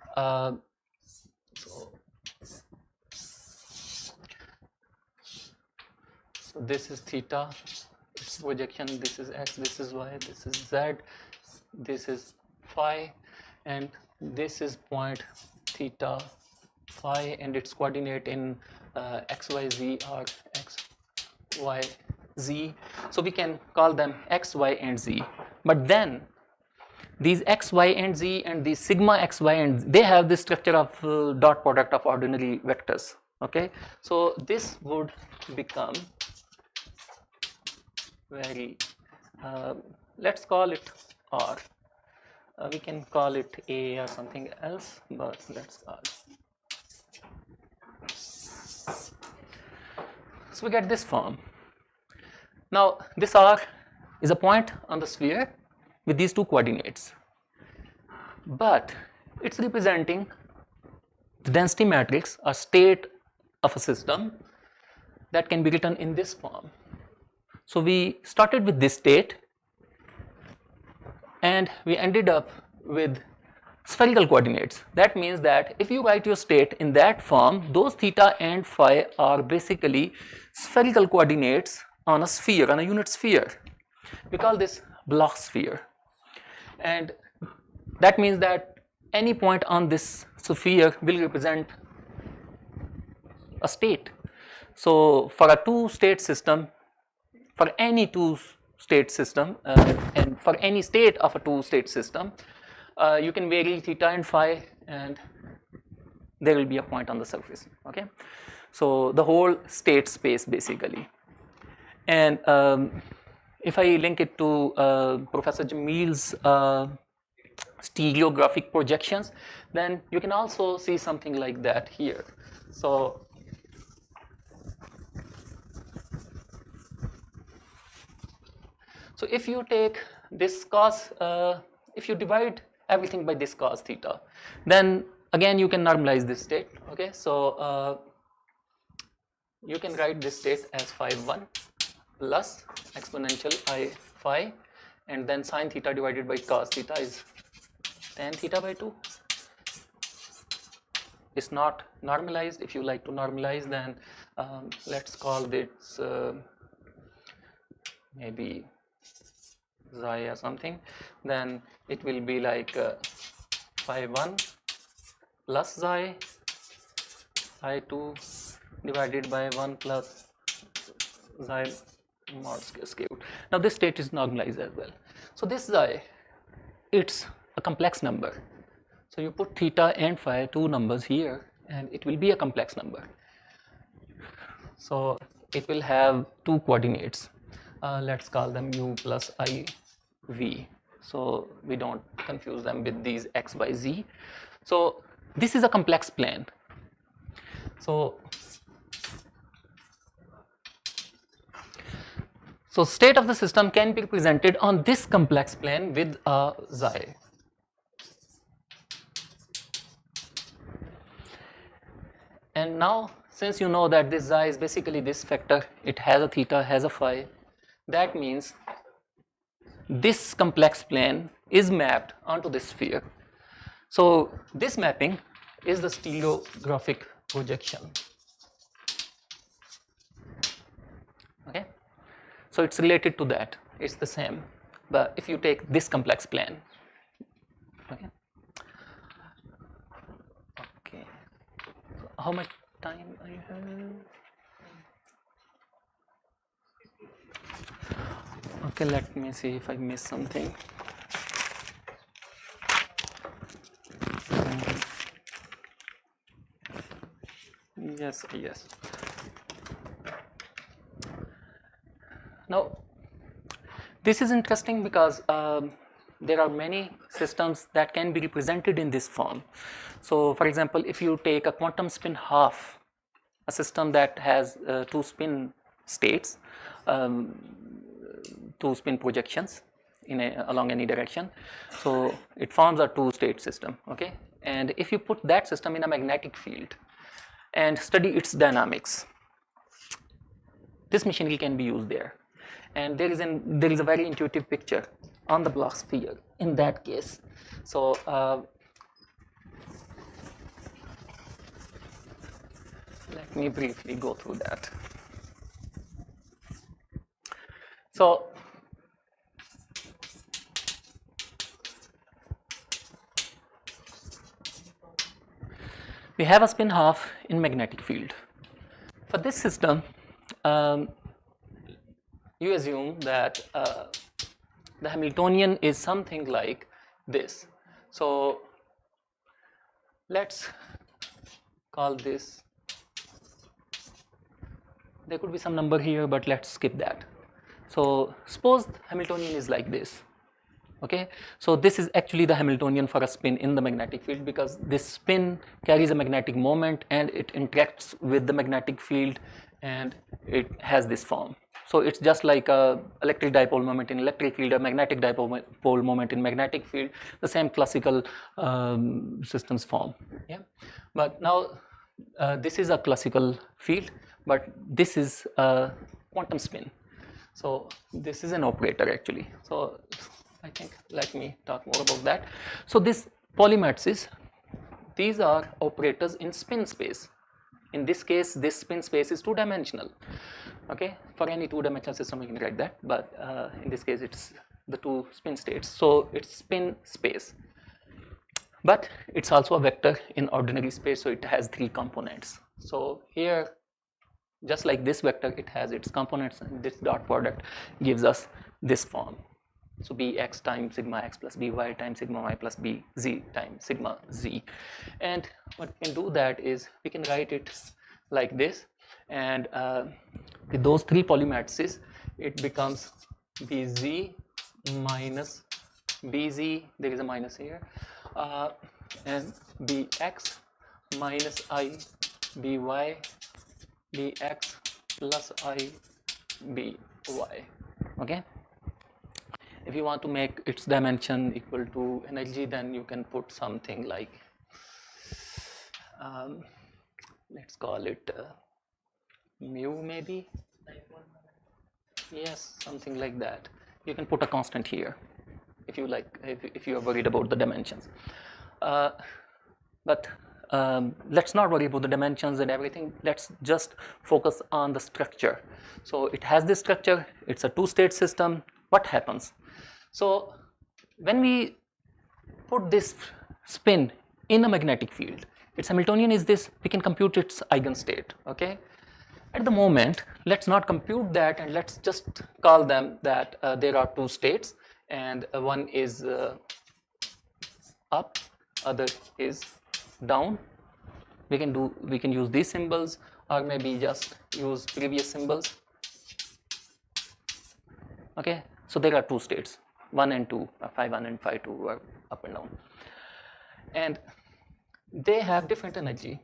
so this is theta, its projection, this is x, this is y, this is z, this is phi, and this is point theta phi, and its coordinate in xyz or xyz, so we can call them x, y and z. But then these x, y and z and these sigma x, y and z, they have this structure of dot product of ordinary vectors. Okay, so this would become very, let's call it R. We can call it A or something else, but let's call it. So we get this form. Now this R is a point on the sphere with these two coordinates, but it's representing the density matrix, a state of a system that can be written in this form. So we started with this state and we ended up with spherical coordinates. That means that if you write your state in that form, those theta and phi are basically spherical coordinates on a sphere, on a unit sphere. We call this Bloch sphere, and that means that any point on this sphere will represent a state. So for a two-state system, for any two-state system and for any state of a two-state system, you can vary theta and phi and there will be a point on the surface. Okay, so the whole state space basically. And if I link it to Professor Jamil's stereographic projections, then you can also see something like that here. So if you take this cos, if you divide everything by this cos theta, then again you can normalize this state. Okay, so you can write this state as phi 1 plus exponential I phi, and then sine theta divided by cos theta is tan theta by 2. It's not normalized. If you like to normalize, then let's call this maybe xi or something. Then it will be like phi 1 plus xi, phi 2 divided by 1 plus xi mod square root. Now this state is normalized as well. So this xi, it's a complex number. So you put theta and phi, two numbers here, and it will be a complex number. So it will have two coordinates. Let's call them u plus I v. So we don't confuse them with these x, y, z. So this is a complex plane. So state of the system can be represented on this complex plane with a xi. And now, since you know that this xi is basically this vector, it has a theta, has a phi, that means this complex plane is mapped onto this sphere. So this mapping is the stereographic projection. Okay, so it's related to that, it's the same, but if you take this complex plane. Okay, okay, so how much time I have? Okay, let me see if I missed something. Yes. Now, this is interesting because there are many systems that can be represented in this form. So, for example, if you take a quantum spin half, a system that has two spin states, two spin projections along any direction, so it forms a two-state system. Okay, and if you put that system in a magnetic field and study its dynamics, this machinery can be used there. And there is a very intuitive picture on the Bloch sphere in that case. So let me briefly go through that. So we have a spin half in magnetic field. For this system, you assume that the Hamiltonian is something like this. So let's call this, there could be some number here, but let's skip that. So suppose Hamiltonian is like this. Okay, so this is actually the Hamiltonian for a spin in the magnetic field, because this spin carries a magnetic moment and it interacts with the magnetic field and it has this form. So it's just like a electric dipole moment in electric field, a magnetic dipole moment in magnetic field, the same classical systems form. Yeah, but now this is a classical field, but this is a quantum spin. So this is an operator actually. So I think let me talk more about that. So this polymatrices, these are operators in spin space. In this case, this spin space is two-dimensional. Okay, for any two-dimensional system you can write that, but in this case it's the two spin states. So it's spin space, but it's also a vector in ordinary space. So it has three components. So here, just like this vector, it has its components, and this dot product gives us this form. So bx times sigma x plus by times sigma y plus bz times sigma z. And what we can do that is we can write it like this, and with those three polymatrices it becomes bz minus bz, there is a minus here, and bx minus I by bx plus I by. Okay, if you want to make its dimension equal to energy, then you can put something like let's call it mu maybe. Yes, something like that. You can put a constant here if you like, if you are worried about the dimensions. But let's not worry about the dimensions and everything. Let's just focus on the structure. So it has this structure. It's a two-state system. What happens? So when we put this spin in a magnetic field, its Hamiltonian is this, we can compute its eigenstate. Okay, at the moment let's not compute that, and let's just call them that there are two states, and one is up, other is down. We can use these symbols, or maybe just use previous symbols. Okay, so there are two states, 1 and 2, phi 1 and phi 2 are up and down, and they have different energy.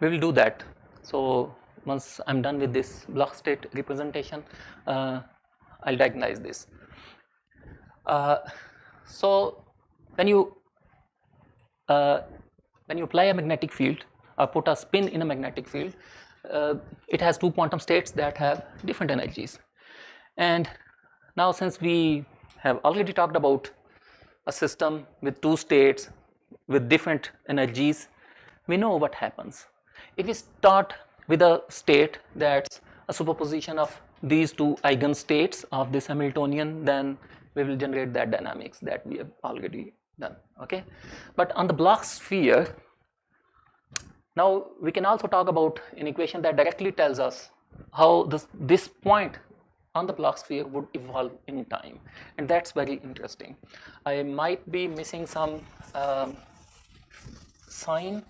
We will do that. So once I'm done with this Bloch state representation, I'll diagonalize this. So when you apply a magnetic field or put a spin in a magnetic field, it has two quantum states that have different energies. And now, since we have already talked about a system with two states with different energies, we know what happens. If we start with a state that's a superposition of these two eigenstates of this Hamiltonian, then we will generate that dynamics that we have already done. Okay, but on the Bloch sphere, now we can also talk about an equation that directly tells us how this point on the Bloch sphere would evolve in time, and that's very interesting. I might be missing some sign,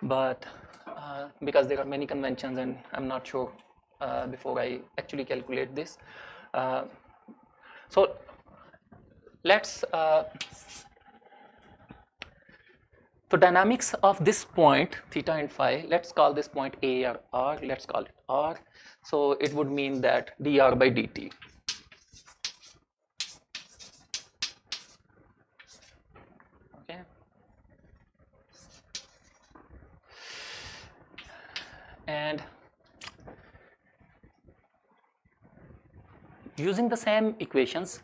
but because there are many conventions and I'm not sure before I actually calculate this. So let's the dynamics of this point theta and phi, let's call this point A or R, let's call it R. So it would mean that dr by dt. Okay, and using the same equations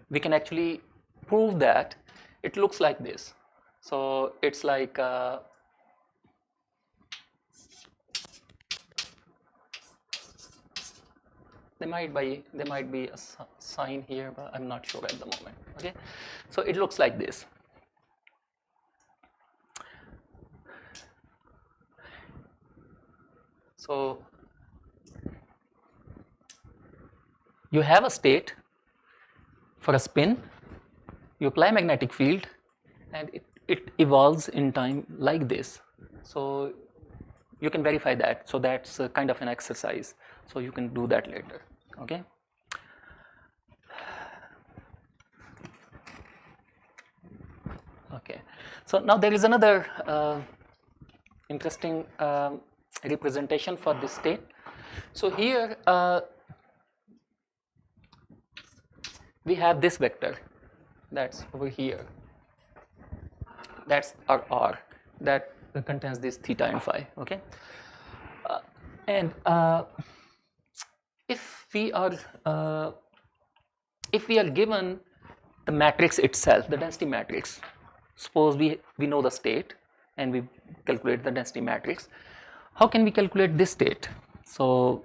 we can actually prove that it looks like this. So it's like there might be a sign here, but I'm not sure at the moment. Okay, so it looks like this. So you have a state for a spin, you apply magnetic field, and it evolves in time like this. So you can verify that. So that's a kind of an exercise. So you can do that later. Okay. Okay. So now there is another interesting representation for this state. So here we have this vector that's over here. That's our R that contains this theta and phi. Okay. And if we are given the matrix itself, the density matrix, suppose we know the state and we calculate the density matrix, how can we calculate this state? So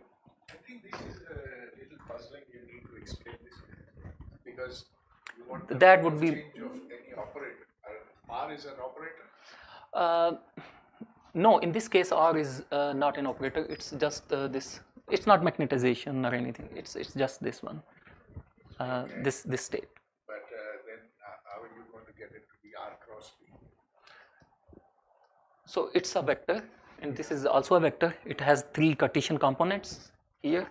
I think this is a little puzzling. You need to explain this because you want the that would be change of any operator. R is an operator. No, in this case R is not an operator. It's just this. It's not magnetization or anything. It's just this one. This state. But then how are you going to get it to be R cross B? So it's a vector, and this is also a vector. It has 3 Cartesian components here,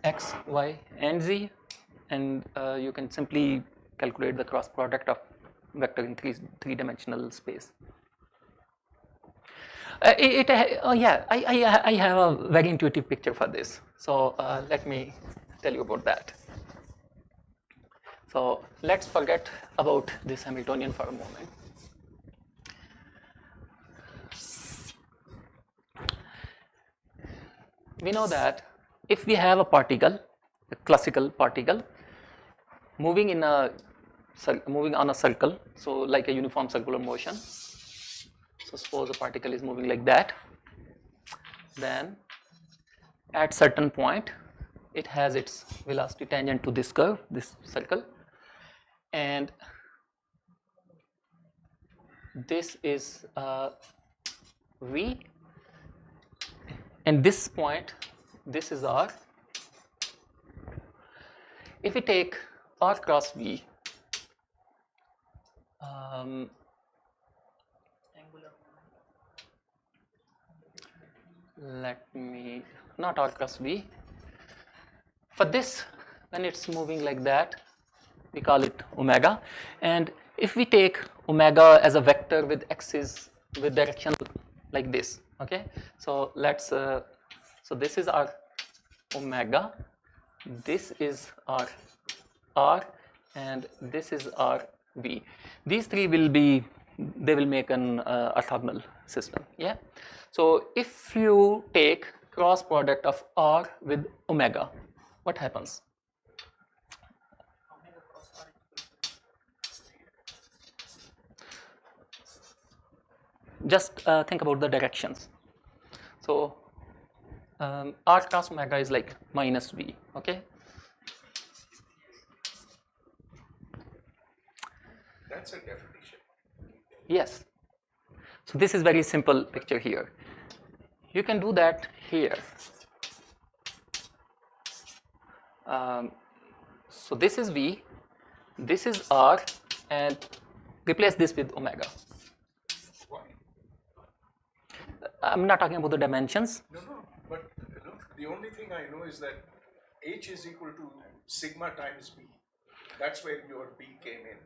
x, y, and z, and you can simply calculate the cross product of vector in three-dimensional space. Yeah, I have a very intuitive picture for this. So let me tell you about that. So let's forget about this Hamiltonian for a moment. We know that if we have a particle, a classical particle, moving on a circle, so like a uniform circular motion. So suppose a particle is moving like that, then at certain point it has its velocity tangent to this curve, this circle, and this is v, and this point, this is r. If we take r cross v, let me, not r cross v. For this, when it's moving like that, we call it omega. And if we take omega as a vector with axis, with direction like this, okay? So let's, so this is our omega, this is our r, and this is our v. These 3 will be, they will make an orthogonal system, yeah? So if you take cross product of r with omega, what happens? Just think about the directions. So r cross omega is like minus v, okay? That's a definition. Yes. So this is very simple picture here. You can do that here. So this is v, this is r, and replace this with omega. Why? I'm not talking about the dimensions. No, but look, the only thing I know is that H is equal to sigma times B. That's where your B came in.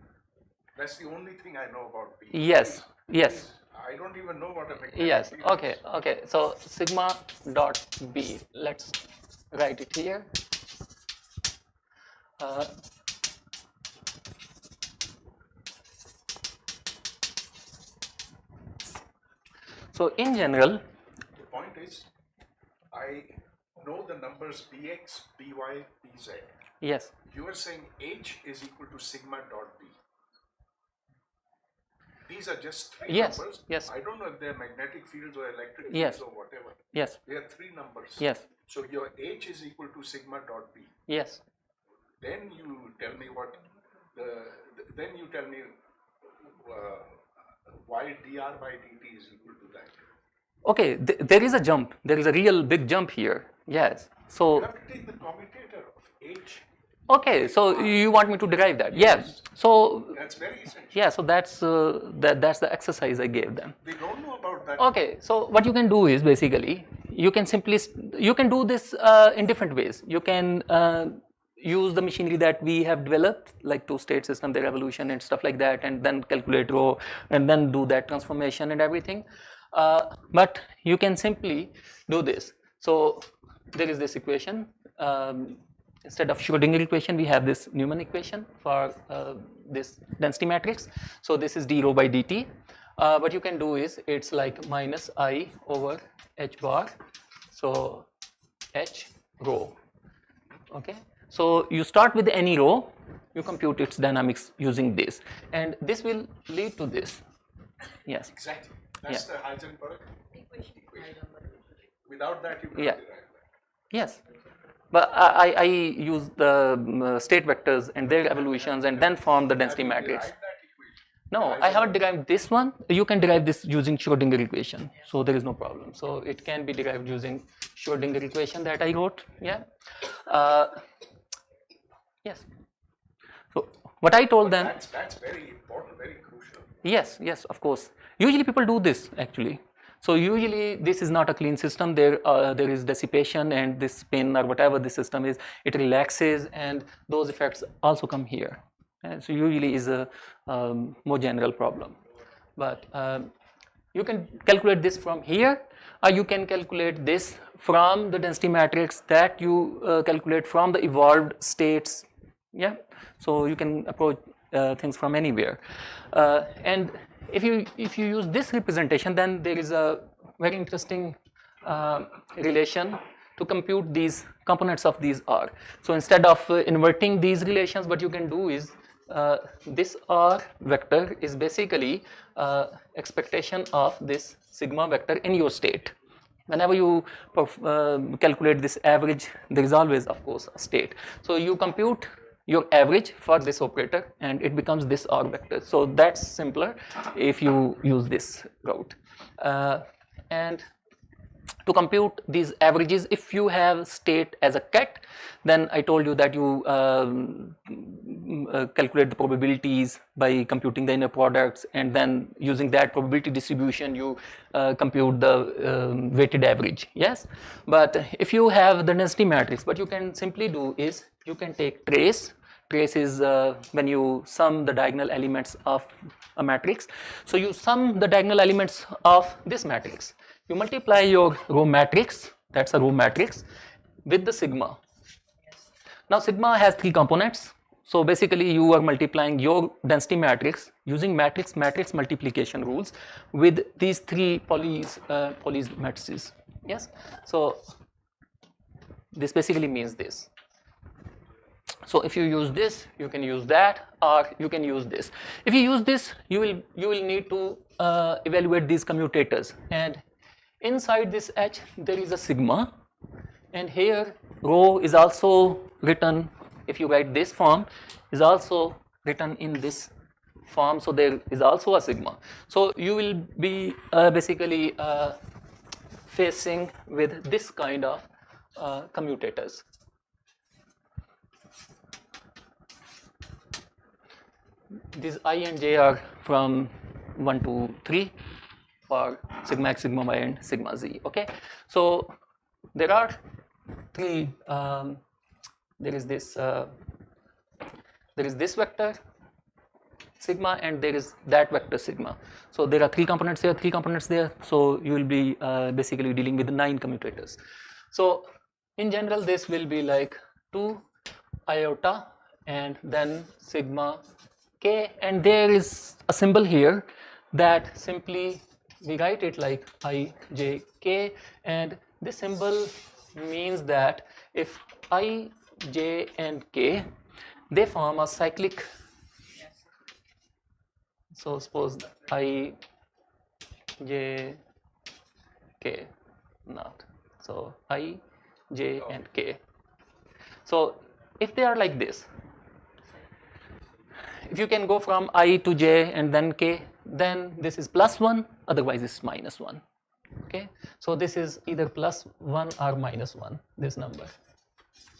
That's the only thing I know about B. Yes, yes. I don't even know what a magnetic Yes, field okay, okay. So sigma dot B, let's write it here. So in general, The point is, I know the numbers Bx, By, Bz. yes, You are saying H is equal to sigma dot B. These are just 3 Yes, numbers. yes. I don't know if they're magnetic fields or electric Yes. fields or whatever. yes, They are 3 numbers. yes, So your H is equal to sigma dot B. yes. Then you tell me what then you tell me why dr by dt is equal to that. Okay, there is a jump. There is a real big jump here. Yes. You So have to take the commutator of H. Okay, so you want me to derive that? Yeah. So That's very essential. yeah, so that's that's the exercise I gave them. They don't know about that. Okay, so what you can do is basically you can simply you can do this in different ways. You can use the machinery that we have developed, like two-state system, their evolution and stuff like that, and then calculate rho and then do that transformation and everything. But you can simply do this. So there is this equation. Instead of Schrodinger equation, we have this Newman equation for this density matrix. So this is d rho by dt. What you can do is it's like minus I over h bar. So h rho. Okay. So you start with any rho, you compute its dynamics using this, and this will lead to this. Yes. Exactly. That's the Heisenberg equation. Without that, you can't Yeah. derive that. Yes. But I use the state vectors and their evolutions and then form the density Have you matrix. derived that equation? No, I haven't derived this one. You can derive this using Schrodinger equation, so there is no problem. So it can be derived using Schrodinger equation that I wrote. Yeah. Yes. So what I told them. That's very important, very crucial. Yes, yes, of course. Usually people do this actually. So usually this is not a clean system. There is dissipation, and this spin or whatever the system is, it relaxes, and those effects also come here. And so usually is a more general problem. But you can calculate this from here, or you can calculate this from the density matrix that you calculate from the evolved states. Yeah. So you can approach things from anywhere, and if you use this representation, then there is a very interesting relation to compute these components of these R. So instead of inverting these relations, what you can do is this R vector is basically expectation of this sigma vector in your state. Whenever you calculate this average, there is always, of course, a state. So you compute your average for this operator, and it becomes this R vector. So that's simpler if you use this route. And to compute these averages, if you have state as a ket, then I told you that you calculate the probabilities by computing the inner products, and then using that probability distribution you compute the weighted average. Yes, but if you have the density matrix, what you can simply do is you can take trace. Trace is when you sum the diagonal elements of a matrix. So you sum the diagonal elements of this matrix. You multiply your row matrix, that's a row matrix, with the sigma. Now sigma has three components. So basically you are multiplying your density matrix using matrix multiplication rules with these three Pauli's matrices. Yes. So this basically means this. So if you use this, you can use that, or you can use this. If you use this, you will need to evaluate these commutators, and inside this H there is a sigma, and here rho is also written, if you write this form, is also written in this form, so there is also a sigma. So you will be basically facing with this kind of commutators. These I and J are from 1 to 3 for sigma x, sigma y, and sigma z. Okay, so there are three. There is this vector sigma, and there is that vector sigma. So there are three components here, three components there. So you will be basically dealing with 9 commutators. So in general, this will be like 2 iota and then sigma k, and there is a symbol here that simply we write it like I, j, k, and this symbol means that if I, j, and k, they form a cyclic. So suppose I, j, k, not. So I, j, and k. So if they are like this, if you can go from I to j and then k, then this is +1, otherwise it's -1. Okay, so this is either +1 or -1, this number,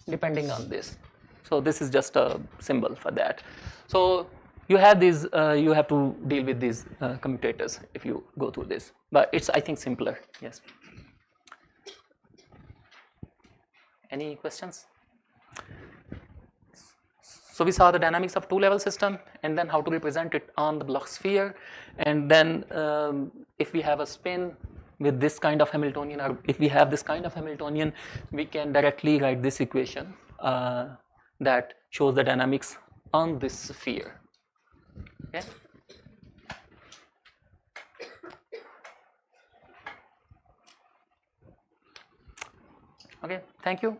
depending on this. So this is just a symbol for that. So you have these, you have to deal with these commutators if you go through this, but it's, I think, simpler. Yes. Any questions? So we saw the dynamics of two-level system, and then how to represent it on the Bloch sphere, and then if we have a spin with this kind of Hamiltonian, or if we have this kind of Hamiltonian, we can directly write this equation that shows the dynamics on this sphere. Okay. Okay, thank you.